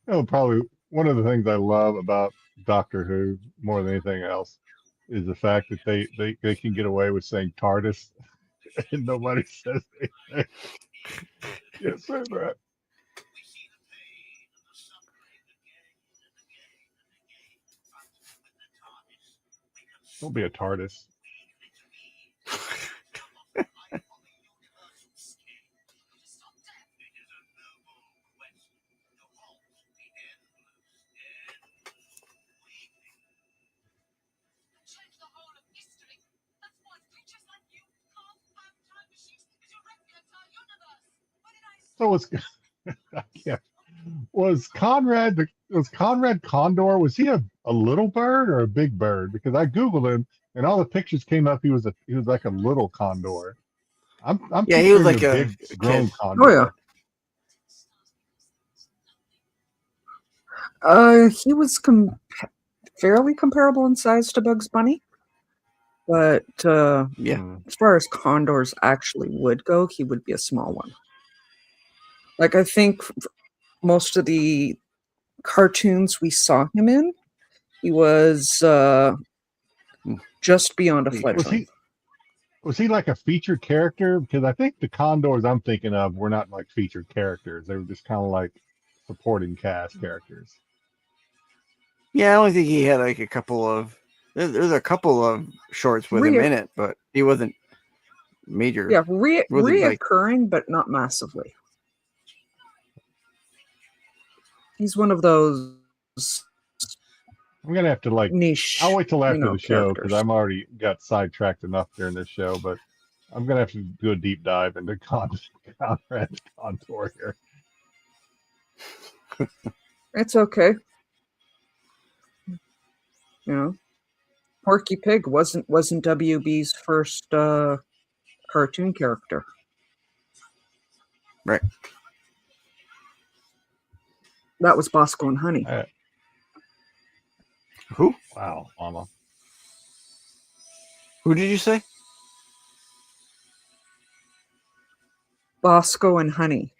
Oh, probably one of the things I love about Doctor Who more than anything else is the fact that they can get away with saying TARDIS and nobody says anything. Can't say that. Don't be a TARDIS. Change the whole of history. That's why creatures like you can't have time machines because you're wrecking the entire universe. What did I say? So was Conrad Condor? Was he a little bird or a big bird? Because I googled him and all the pictures came up. He was like a little condor. I'm Yeah, he was picturing like a big grown kid. condor. Oh yeah. He was fairly comparable in size to Bugs Bunny, but Yeah, as far as condors actually would go, he would be a small one. Like I think most of the cartoons we saw him in, he was just beyond a Was fledgling. Was he like a featured character? Because I think the condors I'm thinking of were not like featured characters. They were just kind of like supporting cast characters. yeah. I only think he had like a couple of. There's a couple of shorts with him in it, but he wasn't major. Yeah, wasn't like reoccurring, but not massively. He's one of those I'm gonna have to like. niche. I'll wait till after the show because characters. I'm already got sidetracked enough during this show. But I'm gonna have to do a deep dive into Conrad Condor here. It's okay. You know, Porky Pig wasn't WB's first cartoon character. right. That was Bosco and Honey. Who? Wow, Mama. Who did you say? Bosco and Honey.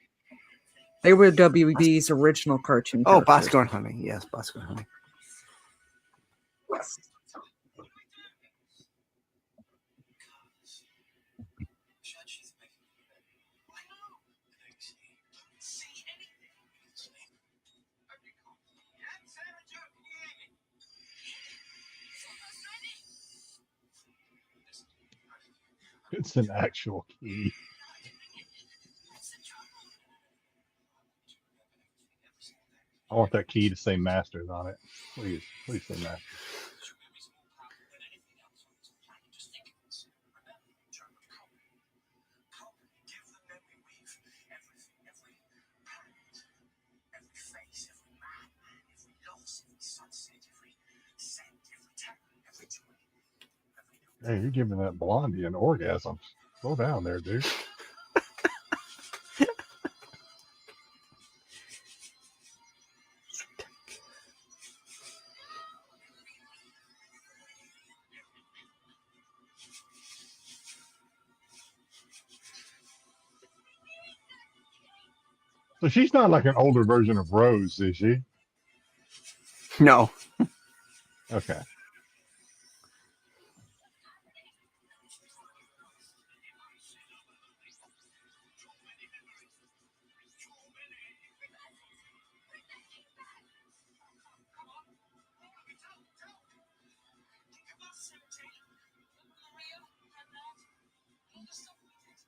They were WB's original cartoon Oh, characters. Bosco and Honey. Yes, Bosco and Honey. It's an actual key. I want that key to say Masters on it. Please say Masters. Hey, you're giving that blondie an orgasm. Slow down there, dude. So she's not like an older version of Rose, is she? No. Okay. cemetery, Maria, and that, all the stuff we did,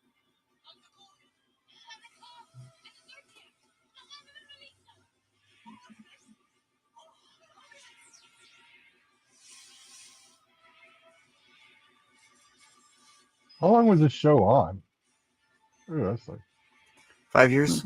like the Gorgon. And the car, and the Zodiac, the Hammer and Melissa. How long was this show on? Ooh, that's like 5 years.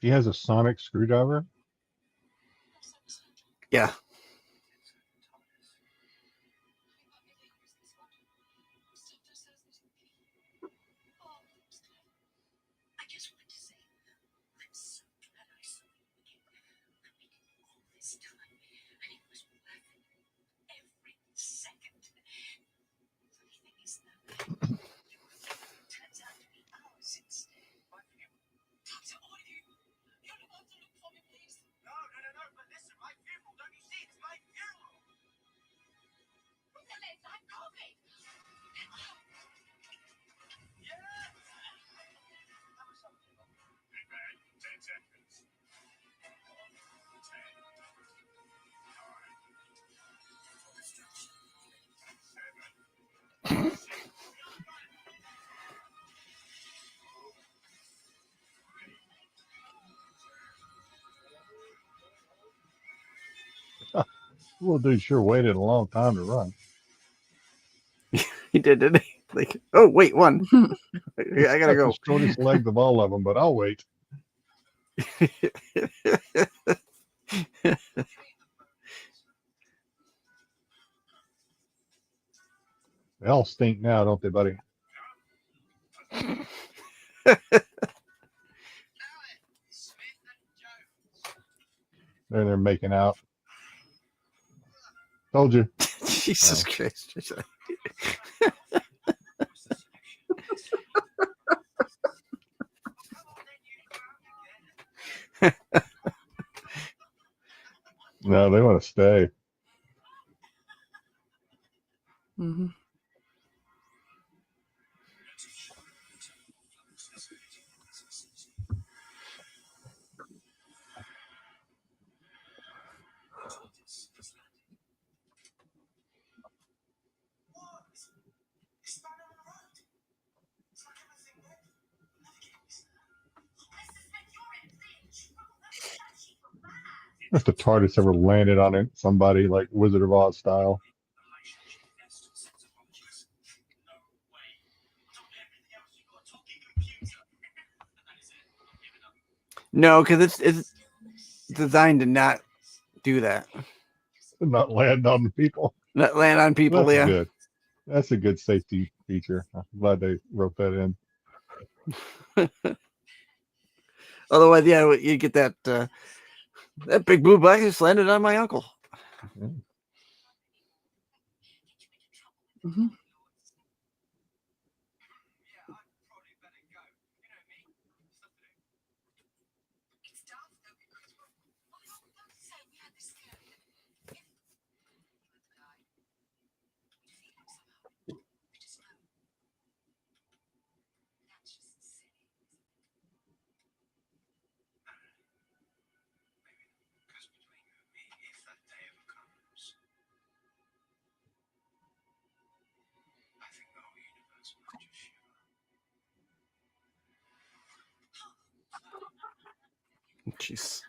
he has a sonic screwdriver. Yeah. I just wanted to say, I'm so glad I saw you again. I mean, all this time, and it was worth it. Every second. Funny thing is, though, your funeral turns out to be ours instead. My funeral? Doctor, all of you, you're the ones to look for me, please. No, but listen, my funeral, don't you see? It's my funeral. Nicholas, I'm COVID. Yeah! How was something? Big man, 10 seconds. 10, 9, 7, Little dude sure waited a long time to run. He didn't he? Like, oh wait, one. I gotta Got go. the shortest legs of all of them, but I'll wait. They all stink now, don't they, buddy? Smith and Jones. They're making out. Told you. Jesus Oh. Christ. What's the solution? Come on, then, you crowd again. No, they want to stay. Hmm. It's not on the road. It's like everything went. Navigating. I suspect you're in Finch. That's touchy for bad. If the TARDIS ever landed on it, somebody like Wizard of Oz style. The relationship next to sense of apologies. No way. Top everything else, you've got a talking computer. That is it. I'm giving up. No, because it's designed to not do that. Not land on people. Not land on people. That's Yeah. good. That's a good safety feature. I'm glad they wrote that in. Otherwise, yeah, you get that that big blue bag just landed on my uncle. Hmm. Yeah, I'd probably better go. You know me. Stuff to do. It's daft though because I was about to say we had this scare. If you were the guy, we'd feed him somehow. We just know. That's just silly. Maybe because between you and me, if that day ever comes, I think the whole universe might just shiver. Jeez.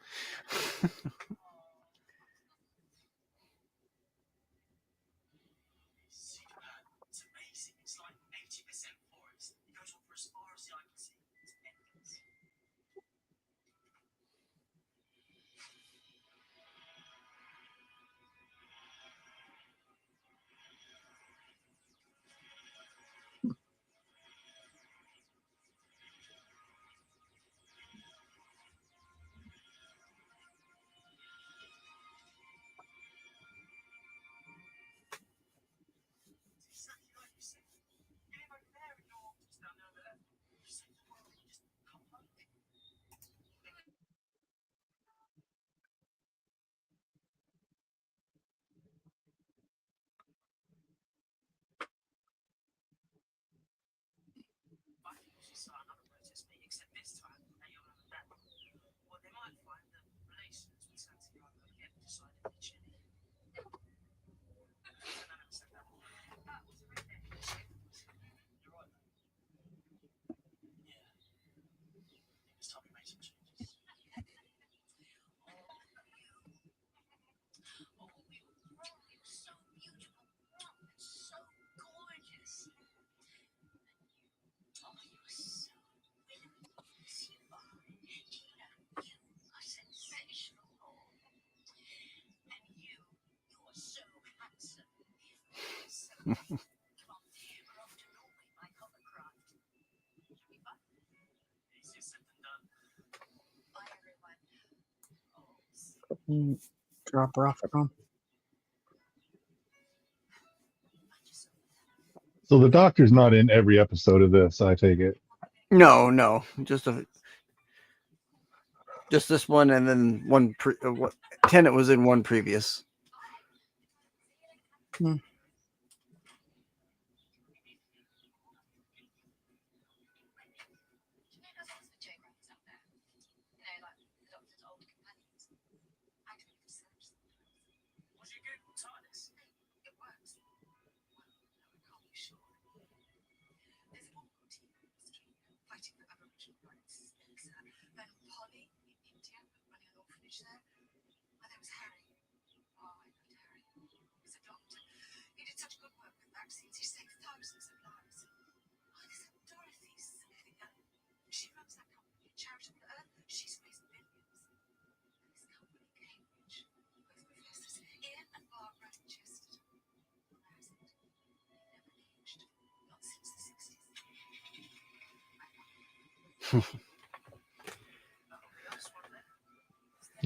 Superman. It's amazing. It's like 80% forest. It goes on for as far as the eye can see. It's endless. might find that relations with Santiago get decidedly chilly. That was a redneck. You're right, though. Yeah. It's time we made some changes. Oh, you were so beautiful. So gorgeous. Oh, you were so yes, you are. Gina, you are sensational. And you're so handsome. So, come on, we're off to Norway by hovercraft. Should be fun. Easier said than done. Bye, everyone. Oh, Drop her off at home. So the doctor's not in every episode of this, I take it. No, just this one, and then one. Tenet was in one previous. You know those Oxford J-Rags out there? You know, like the doctor's old companions. I don't even search sometimes. Was you Google TARDIS? It works. Well, no, I can't be sure. There's an awful team in history fighting for Aboriginal rights. There's Ben Polly in India running an orphanage there. And there was Harry. Oh, I loved Harry. He was a doctor. He did such good work with vaccines. He saved thousands of lives. Oh, there's a Dorothy something. She runs that company, Charitable Earth. She's raised billions. And this company, Cambridge, both professors, Ian and Barbara Chesterton. Where is it? They never aged. Not since the 60s.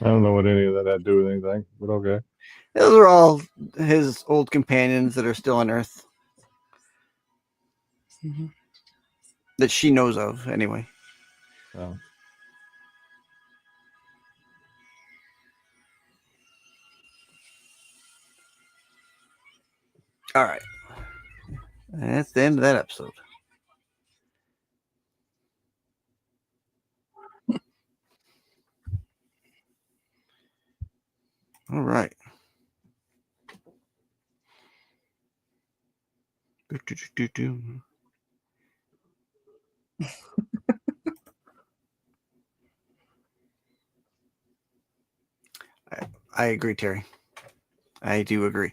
I don't know what any of that had to do with anything, but okay. Those are all his old companions that are still on Earth Mhm. that she knows of, anyway. So, All right, and that's the end of that episode. All right. Do-do-do-do-do. I agree, Terry. I do agree.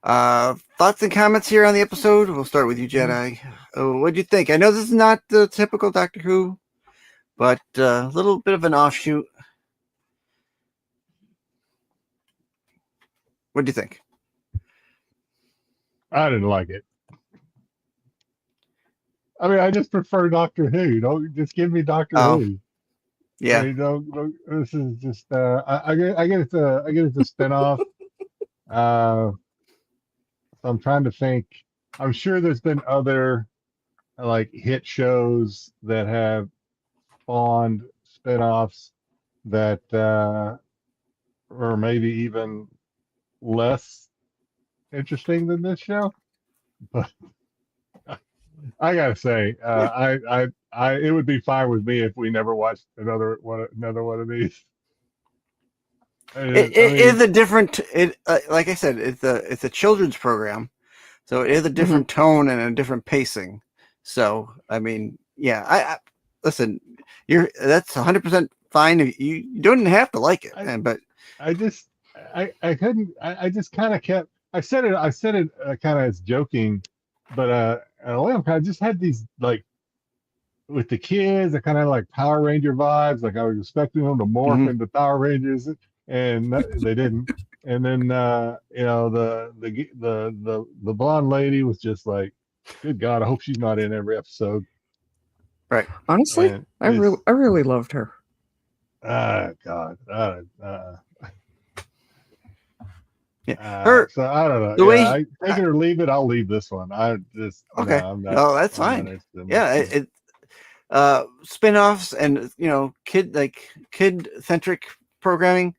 Thoughts and comments here on the episode. We'll start with you, Jedi. What do you think? I know this is not the typical Doctor Who, but a little bit of an offshoot. What do you think? I didn't like it. I mean, I just prefer Doctor Who. Don't just give me Doctor Oh. Who. Yeah. I mean, this is just. I get it's a spinoff. So I'm trying to think. I'm sure there's been other like hit shows that have spawned spinoffs that or maybe even less interesting than this show. But I gotta say, it would be fine with me if we never watched another one of these. It is a different. Like I said, it's a children's program, so it is a different tone and a different pacing. So I mean, yeah, I listen. That's 100% fine. You don't have to like it, but I just I just kind of kept. I said it kind of as joking, but I just had these like with the kids, I kind of like Power Ranger vibes. Like I was expecting them to morph into Power Rangers, and they didn't. And then the blonde lady was just like, good God, I hope she's not in every episode. Right. Honestly, And I really loved her. God. Yeah. So I don't know. The way I take it or leave it. I'll leave this one. I just okay. No, I'm not, no, that's I'm not fine. interested in Yeah, this. Spin-offs and kid centric programming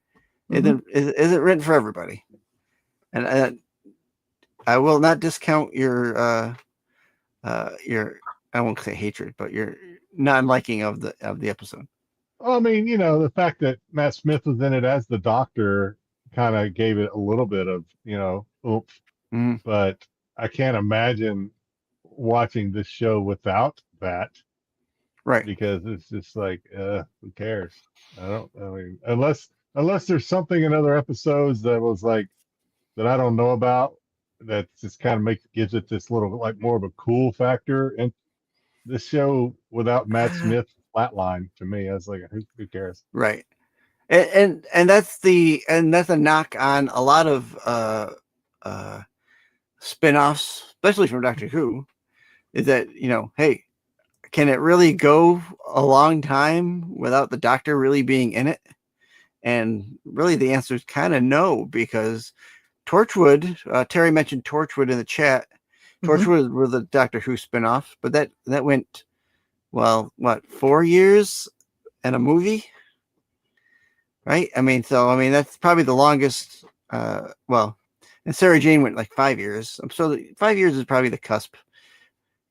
isn't written for everybody, and I will not discount your I won't say hatred, but your non-liking of the episode. Well, I mean, the fact that Matt Smith was in it as the Doctor kind of gave it a little bit of, oomph. Mhm. But I can't imagine watching this show without that Right. because it's just like, who cares? I mean, unless there's something in other episodes that was like that I don't know about that just kind of gives it this little like more of a cool factor. And this show without Matt Smith flatline to me. I was like, who cares? Right. And that's a knock on a lot of spin-offs, especially from Doctor Who, is that, hey, can it really go a long time without the Doctor really being in it? And really the answer is kind of no, because Torchwood, Terry mentioned Torchwood in the chat. Torchwood were the Doctor Who spin-off, but that went, well, what, 4 years and a movie? Right? I mean, that's probably the longest, well, and Sarah Jane went like 5 years. So 5 years is probably the cusp.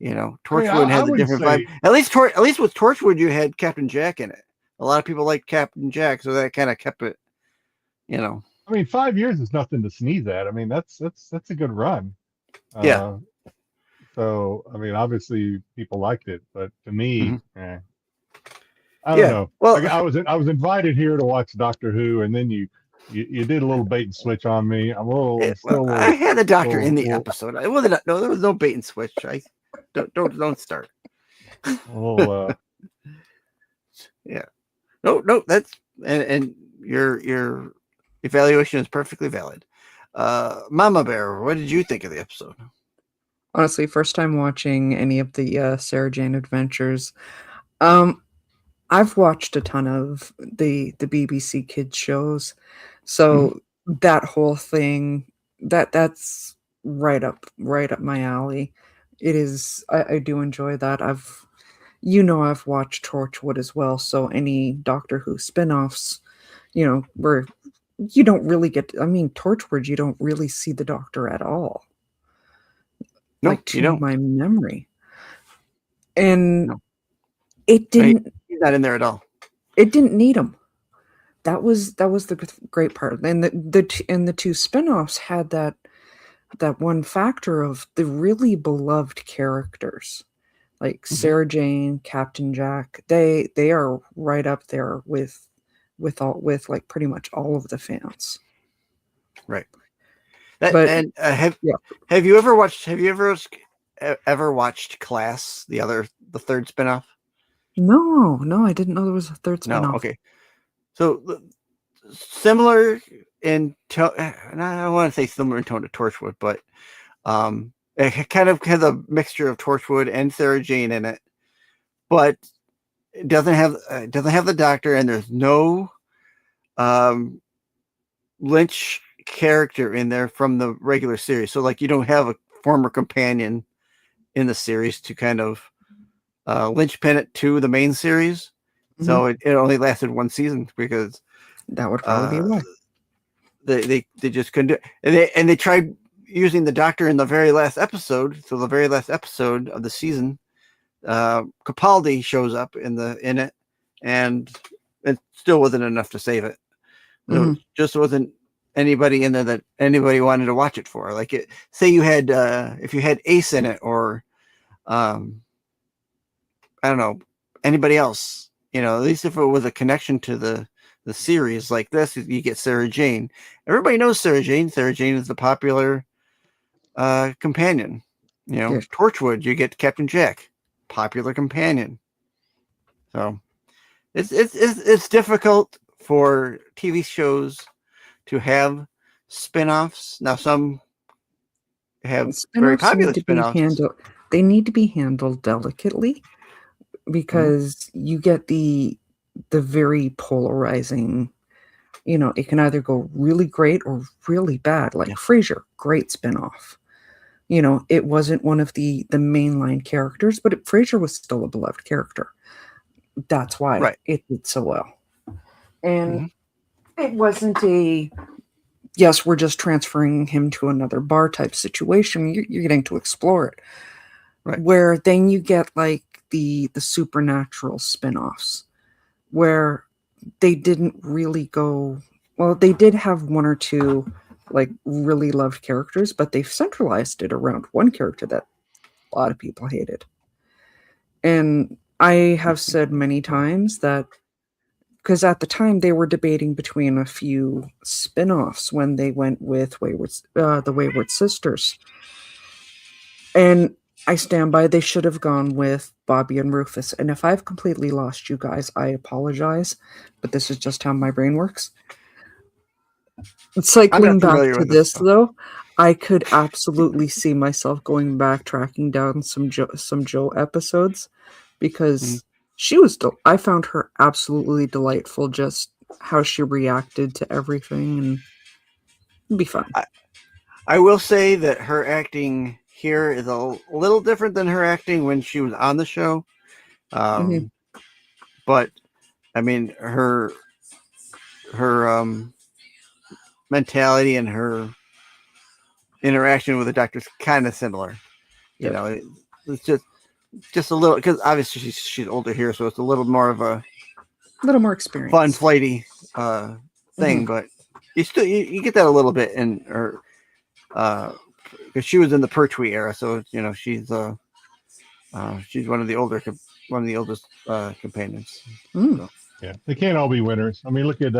Torchwood I has a would different say, vibe. At least with Torchwood, you had Captain Jack in it. A lot of people liked Captain Jack, so that kind of kept it, I mean, 5 years is nothing to sneeze at. I mean, that's a good run. Yeah. So, I mean, obviously people liked it, but to me, I don't Yeah. know. Well, Like, I was invited here to watch Doctor Who, and then you did a little bait and switch on me. I'm still a well, I little, had the Doctor in the little, episode. It wasn't. No, there was no bait and switch. I don't start. little, Yeah. No. That's and your evaluation is perfectly valid. Mama Bear, what did you think of the episode? Honestly, first time watching any of the Sarah Jane Adventures. I've watched a ton of the BBC Kids shows, so that whole thing that's right up my alley. It is. I do enjoy that. I've watched Torchwood as well, so any Doctor Who spin-offs, where you don't really get. I mean, Torchwood, you don't really see the Doctor at all. No, Like you to don't. my memory. And No. it didn't He's not in there at all. it didn't need him. That was the great part. And the two spin-offs had that one factor of the really beloved characters. Like Sarah Jane, Captain Jack, they are right up there with like pretty much all of the fans. Right. But have you ever watched Class, the third spinoff? No, I didn't know there was a third spinoff. No, okay. So similar in tone. I don't want to say similar in tone to Torchwood, but it kind of has a mixture of Torchwood and Sarah Jane in it, but it doesn't have the Doctor, and there's no Lynch character in there from the regular series. So like you don't have a former companion in the series to kind of Lynch pin it to the main series. So it only lasted one season because that would probably be why. They just couldn't do it. And they tried using the Doctor in the very last episode. So the very last episode of the season, Capaldi shows up in it, and it still wasn't enough to save it. There just wasn't anybody in there that anybody wanted to watch it for. Like say you had if you had Ace in it, or I don't know, anybody else, at least if it was a connection to the series like this, you get Sarah Jane. Everybody knows Sarah Jane. Sarah Jane is the popular companion. Yes. Torchwood, you get Captain Jack, popular companion. So it's difficult for TV shows to have spin-offs. Now some have very popular spin-offs. They need to be handled delicately, because you get the very polarizing, it can either go really great or really bad. Like Frasier, great spinoff. It wasn't one of the mainline characters, but Frasier was still a beloved character. That's why it did so well. And it wasn't yes, we're just transferring him to another bar type situation. You're getting to explore it. Right. Where then you get like the supernatural spin-offs where they didn't really go. Well, they did have one or two like really loved characters, but they've centralized it around one character that a lot of people hated. And I have said many times that because at the time they were debating between a few spin-offs when they went with the Wayward Sisters. And I stand by they should have gone with Bobby and Rufus. And if I've completely lost you guys, I apologize, but this is just how my brain works. Cycling back familiar to with this this, though. though, I could absolutely see myself going back, tracking down some Joe episodes, because she was. I found her absolutely delightful. Just how she reacted to everything, and it'd be fun. I will say that her acting here is a little different than her acting when she was on the show. But I mean, her mentality and her interaction with the Doctor is kind of similar. You Yep. know, it's just a little, because obviously she's older here, so it's a little more of a A little more experience. fun, flighty thing. But you get that a little bit in her, because she was in the Pertwee era, so you know she's one of the oldest companions. Mm. Yeah, they can't all be winners. I mean, look at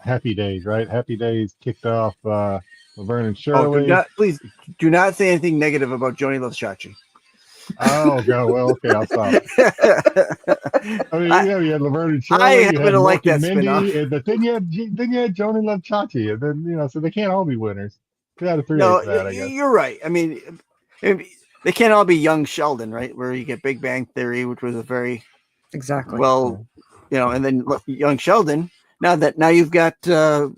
Happy Days, right? Happy Days kicked off Laverne and Shirley. Please do not say anything negative about Joni Loves Chachi. Oh, God. Well, okay, I'll stop. I mean, you had Laverne and Shirley. I you happen had to like Mork and that Mindy, spin-off. but then you had Joni Love Chachi, and then so they can't all be winners. You got to appreciate No, that, I guess. you're right. I mean, they can't all be young Sheldon, right? Where you get Big Bang Theory, which was a very Exactly. well, you know, and then young Sheldon. Now you've got the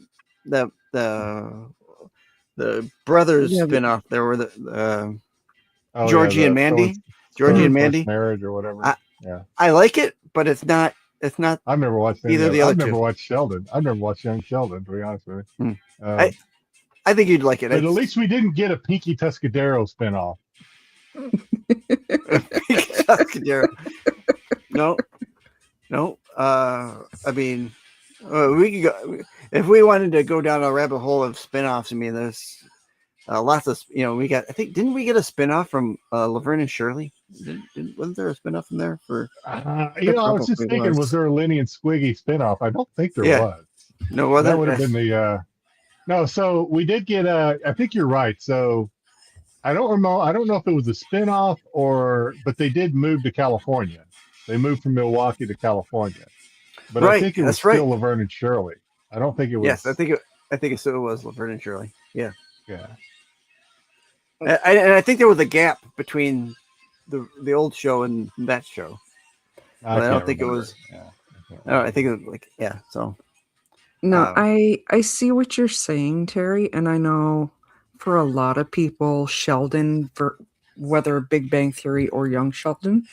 brothers spin-off. There were the Georgie and Mandy. Georgie and Mandy. Marriage or whatever. I like it, but it's not. I've never watched either of the other I've never two. watched Sheldon. I've never watched Young Sheldon, to be honest with you. I think you'd like it. But at least we didn't get a Pinky Tuscadero spinoff. No. I mean, we could go if we wanted to go down a rabbit hole of spinoffs. I mean, there's lots of, you know, didn't we get a spinoff from Laverne and Shirley? Wasn't there a spinoff from there for? I was just thinking, was there a Lenny and Squiggy spinoff? I don't think there was. No, well, that would have been the. No, so we did get I think you're right. So I don't know if it was a spinoff but they did move to California. They moved from Milwaukee to California. But I think it was still Laverne and Shirley. I don't think it was. Yes, I think it still was Laverne and Shirley. Yeah. Yeah. And I think there was a gap between the old show and that show. I don't think it was. I think it was So. No, I see what you're saying, Terry, and I know for a lot of people, Sheldon, whether Big Bang Theory or Young Sheldon,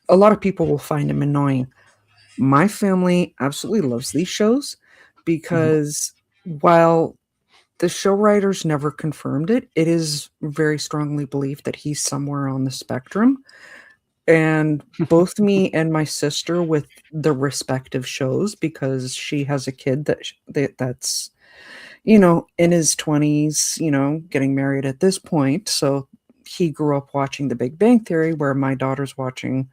a lot of people will find him annoying. My family absolutely loves these shows because while the show writers never confirmed it, it is very strongly believed that he's somewhere on the spectrum. And both me and my sister with the respective shows, because she has a kid that's, you know, in his 20s, you know, getting married at this point. So he grew up watching The Big Bang Theory, where my daughter's watching,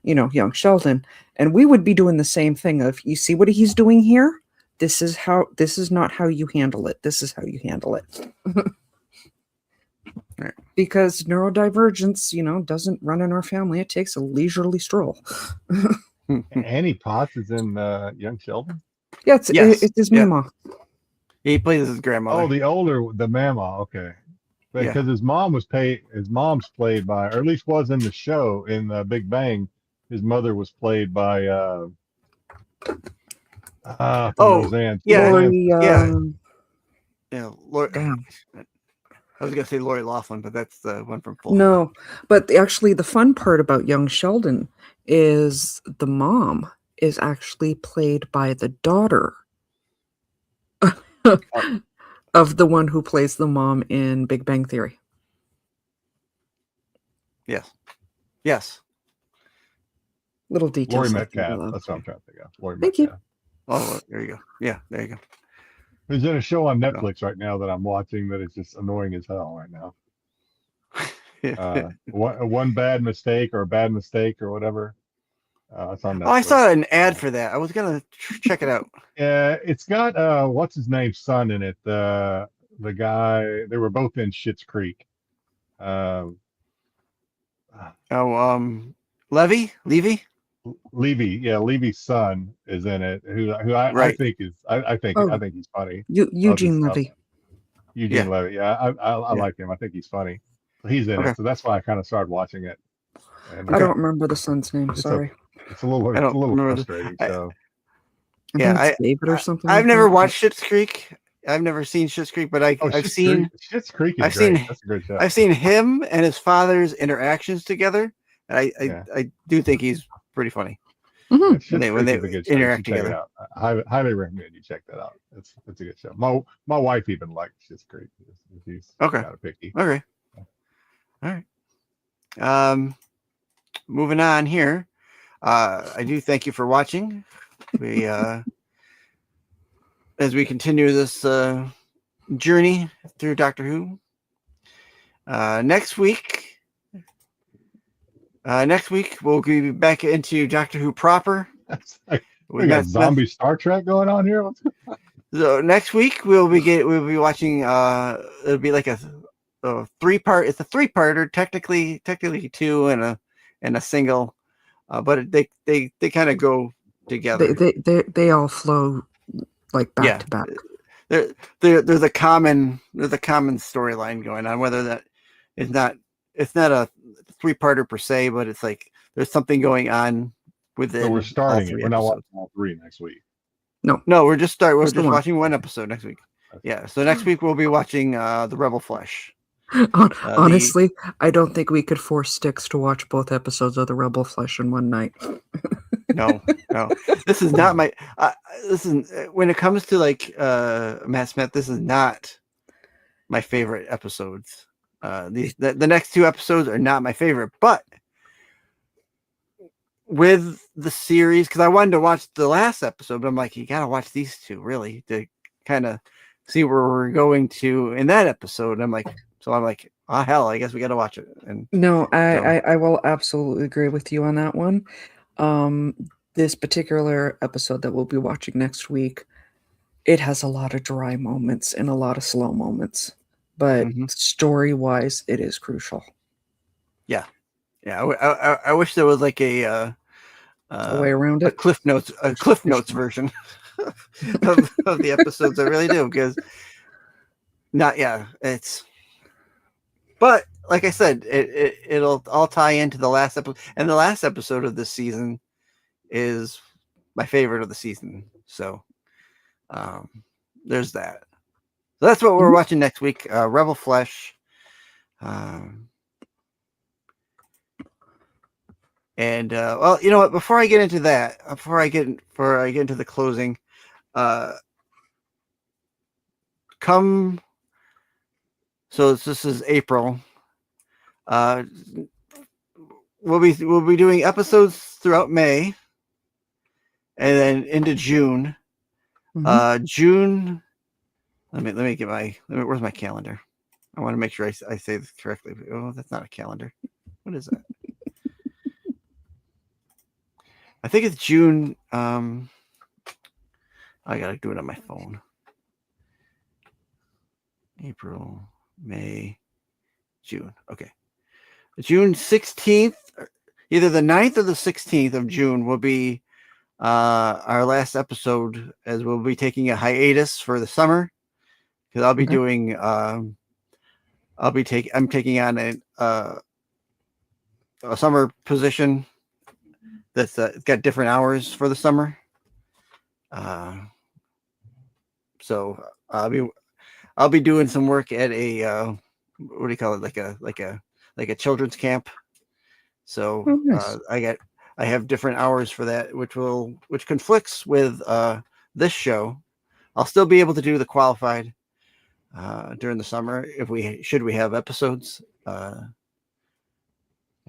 you know, Young Sheldon. And we would be doing the same thing of, you see what he's doing here? This is not how you handle it. This is how you handle it. Because neurodivergence, you know, doesn't run in our family. It takes a leisurely stroll. Annie Potts is in Young Sheldon? Yeah, it's his mama. He plays his grandmother. Oh, the mama, okay. Because his mom's played by, or at least was in the show in Big Bang. His mother was played by Roseanne. Lori, Damn. I was gonna say Lori Loughlin, but that's the one from Full. No, but actually the fun part about Young Sheldon is the mom is actually played by the daughter of the one who plays the mom in Big Bang Theory. Yes. Little Lori details like that. I Metcalf. love. That's what I'm trying to think of. Lori Thank you. Metcalf. Oh, there you go. Yeah, there you go. There's in a show on Netflix right now that I'm watching that is just annoying as hell right now. One bad mistake or a bad mistake or whatever. It's on Netflix. Oh, I saw an ad for that. I was gonna check it out. Yeah, it's got what's his name's son in it. The guy, they were both in Schitt's Creek. Oh, Levy. Levy, yeah, Levy's son is in it. Who I Right. think is I think Oh. he's funny. Eugene Levy. Eugene Yeah. Levy, yeah, I Yeah. like him. I think he's funny. He's in Okay. it, so that's why I kind of started watching it. And I don't remember the son's name. It's Sorry. it's a little I don't remember frustrating. I- So Yeah, think it's David or something. I've like never that. watched Schitt's Creek. I've never seen Schitt's Creek, but I've Schitt's seen Creek, Schitt's Creek is I've great. seen- That's a good show. I've seen him and his father's interactions together, and Yeah. I do think he's pretty funny. Mhm. Yeah, Schitt's when they Creek is a good show. You interact should check it together. out. I highly recommend you check that out. It's a good show. My wife even likes Schitt's Creek. She's Okay. kind of picky. Okay. All right. Moving on here. I do thank you for watching. We as we continue this journey through Doctor Who. Next week we'll be back into Doctor Who proper. We got zombie Star Trek going on here. So next week we'll be watching. It'll be like a 3-part. It's a 3-parter, technically 2 and a single, but they kind of go together. They all flow like back Yeah. to back. There's a common storyline going on. Whether that is not, it's not a 3-parter per se, but it's like there's something going on within. So we're all starting it. 3 We're not episodes. watching all 3 next week. No, we're just Just We're the one. watching 1 episode next week. Yeah. So next week we'll be watching the Rebel Flesh. Honestly, I don't think we could force Sticks to watch both episodes of the Rebel Flesh in one night. No. This is not my. This is when it comes to like Matt Smith. This is not my favorite episodes. The next 2 episodes are not my favorite, but with the series, because I wanted to watch the last episode, but I'm like, you gotta watch these 2 really to kind of see where we're going to in that episode. I'm like, oh hell, I guess we gotta watch it. And No, I will absolutely agree with you on that one. This particular episode that we'll be watching next week, it has a lot of dry moments and a lot of slow moments, but Mhm. story-wise, it is crucial. yeah, I wish there was like a A way around a it. Cliff Notes version of the episodes. I really do, because it's. But like I said, it'll all tie into the last episode, and the last episode of this season is my favorite of the season. So there's that. So that's what we're watching next week. Rebel Flesh. And well, you know what? Before I get into that, before I get into the closing, so this is April. We'll be doing episodes throughout May, and then into June. Mhm. June. Let me get where's my calendar? I want to make sure I say this correctly. Oh, that's not a calendar. What is that? I think it's June. I gotta do it on my phone. April, May, June. Okay. June 16th, either the 9th or the 16th of June will be our last episode, as we'll be taking a hiatus for the summer, because I'll be Okay. doing I'm taking on a summer position that's got different hours for the summer. So I'll be doing some work at a what do you call it, like a children's camp. So Oh, nice. I have different hours for that, which conflicts with this show. I'll still be able to do the qualified during the summer if we have episodes.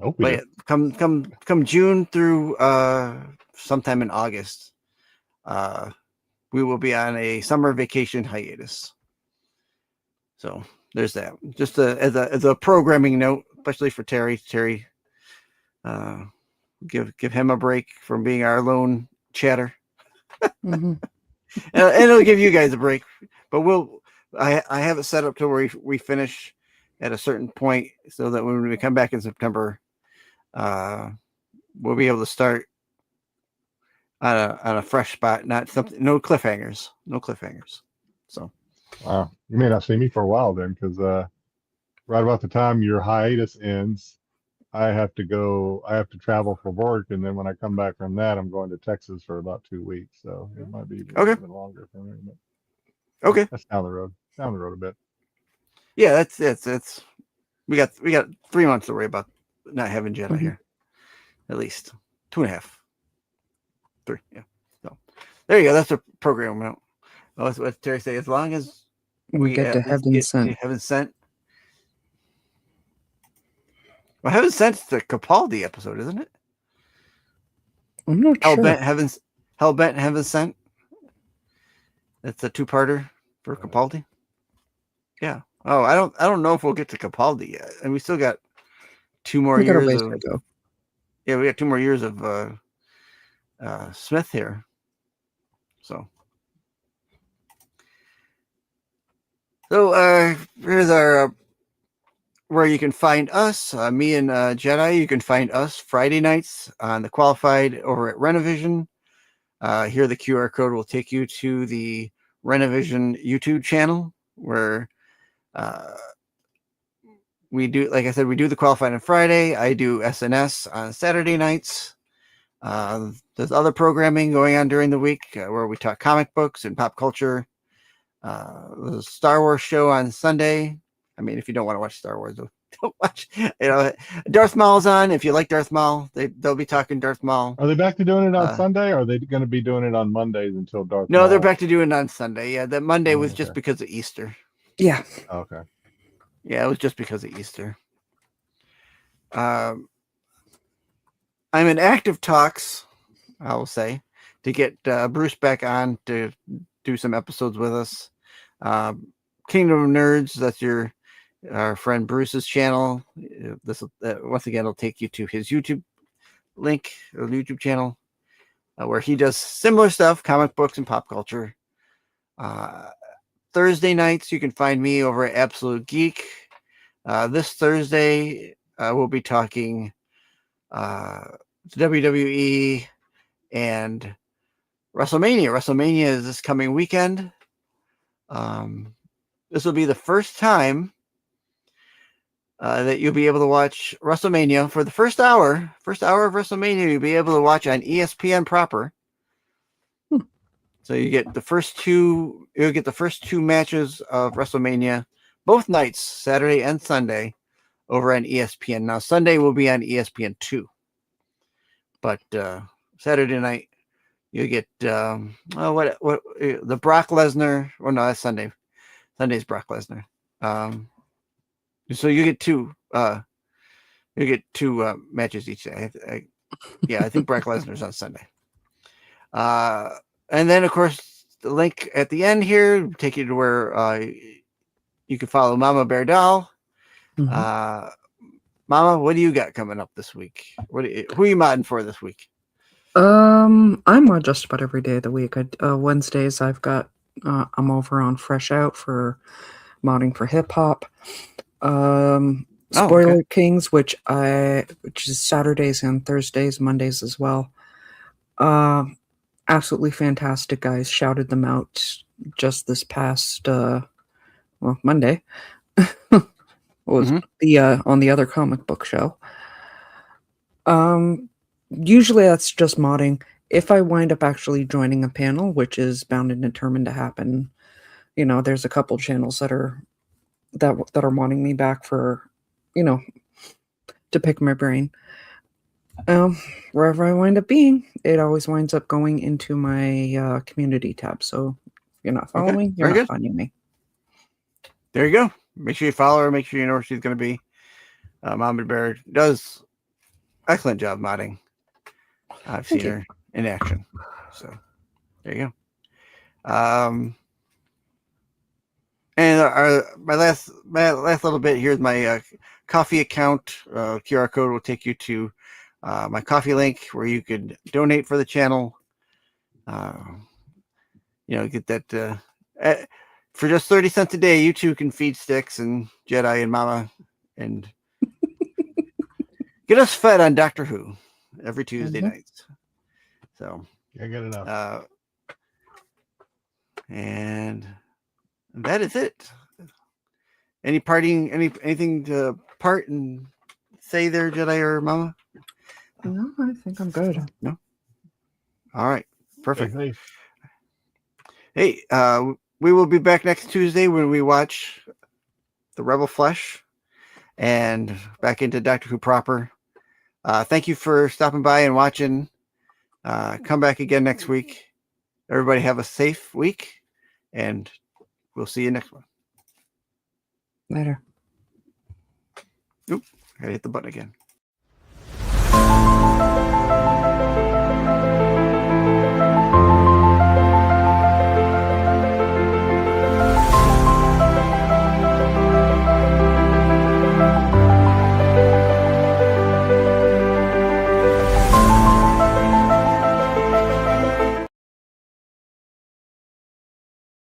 hope we But do. yeah, come June through sometime in August, we will be on a summer vacation hiatus. So there's that. Just as a programming note, especially for Terry. Terry, give him a break from being our lone chatter, Hmm. and it'll give you guys a break. But I have it set up to where we finish at a certain point, so that when we come back in September, we'll be able to start on a fresh spot, not something, no cliffhangers. So Wow. You may not see me for a while then, because right about the time your hiatus ends, I have to travel for work, and then when I come back from that, I'm going to Texas for about 2 weeks. So it might be Okay. even longer for me. But okay, that's down the road. Down the road a bit. yeah, that's we got 3 months to worry about not having Jedi Mhm. here, at least 2.5, 3, yeah. So there you go. That's a program note. What Terry say? As long as We get at to least Heaven get Sent. Heaven Sent. Well, Heaven Sent's the Capaldi episode, isn't it? I'm not sure. Hellbent Heaven Sent. That's a 2-parter for Capaldi. Yeah. Oh, I don't know if we'll get to Capaldi yet, and we still got 2 more We got a years ways of. to go. Yeah, we got 2 more years of Smith here. So here's our where you can find us, me and Jedi. You can find us Friday nights on the Qualified over at Renovision. Here, the QR code will take you to the Renovision YouTube channel where we do, like I said, we do the Qualified on Friday. I do SNS on Saturday nights. There's other programming going on during the week where we talk comic books and pop culture. There's a Star Wars show on Sunday. I mean, if you don't want to watch Star Wars, don't watch. Darth Maul's on. If you like Darth Maul, they'll be talking Darth Maul. Are they back to doing it on Sunday, or are they going to be doing it on Mondays until Darth No, Maul? they're back to doing it on Sunday. Yeah, that Monday was just Okay. because of Easter. Yeah. Okay. Yeah, it was just because of Easter. I'm in active talks, I will say, to get Bruce back on to do some episodes with us. Kingdom of Nerds, that's our friend Bruce's channel. This once again will take you to his YouTube link, or YouTube channel, where he does similar stuff, comic books and pop culture. Thursday nights, you can find me over at Absolute Geek. This Thursday, we'll be talking WWE and WrestleMania. WrestleMania is this coming weekend. This will be the first time that you'll be able to watch WrestleMania for the first hour of WrestleMania. You'll be able to watch on ESPN proper. So you get the first 2. You'll get the first 2 matches of WrestleMania, both nights, Saturday and Sunday, over on ESPN. Now Sunday will be on ESPN2, but Saturday night you get the Brock Lesnar. Well, no, that's Sunday. Sunday's Brock Lesnar. So you get 2. You get 2 matches each day. I think Brock Lesnar's on Sunday. And then of course the link at the end here will take you to where you can follow Mama Bear Doll. Mhm. Mama, what do you got coming up this week? Who are you modding for this week? I'm on just about every day of the week. Wednesdays I've got I'm over on Fresh Out for modding for hip hop. Spoiler Kings, which is Saturdays and Thursdays, Mondays as well. Absolutely fantastic guys. Shouted them out just this past Monday. Was the on the other comic book show. Usually that's just modding. If I wind up actually joining a panel, which is bound and determined to happen, there's a couple channels that are wanting me back for, to pick my brain. Wherever I wind up being, it always winds up going into my community tab. So if you're not following, you're not finding me. There you go. Make sure you follow her. Make sure you know where she's going to be. Mama Bear does excellent job modding. I've seen Thank you. her in action. So there you go. And my last little bit here's my coffee account. QR code will take you to my coffee link where you could donate for the channel. Get that for just 30 cents a day. You too can feed Sticks and Jedi and Mama and get us fed on Doctor Who every Tuesday Mhm. nights. So I got enough. and that is it. Anything to part and say there, Jedi or Mama? No, I think I'm good. All right, perfect. Stay safe. Hey, we will be back next Tuesday when we watch The Rebel Flesh and back into Doctor Who proper. Thank you for stopping by and watching. Come back again next week. Everybody have a safe week, and we'll see you next one. Later. Gotta hit the button again.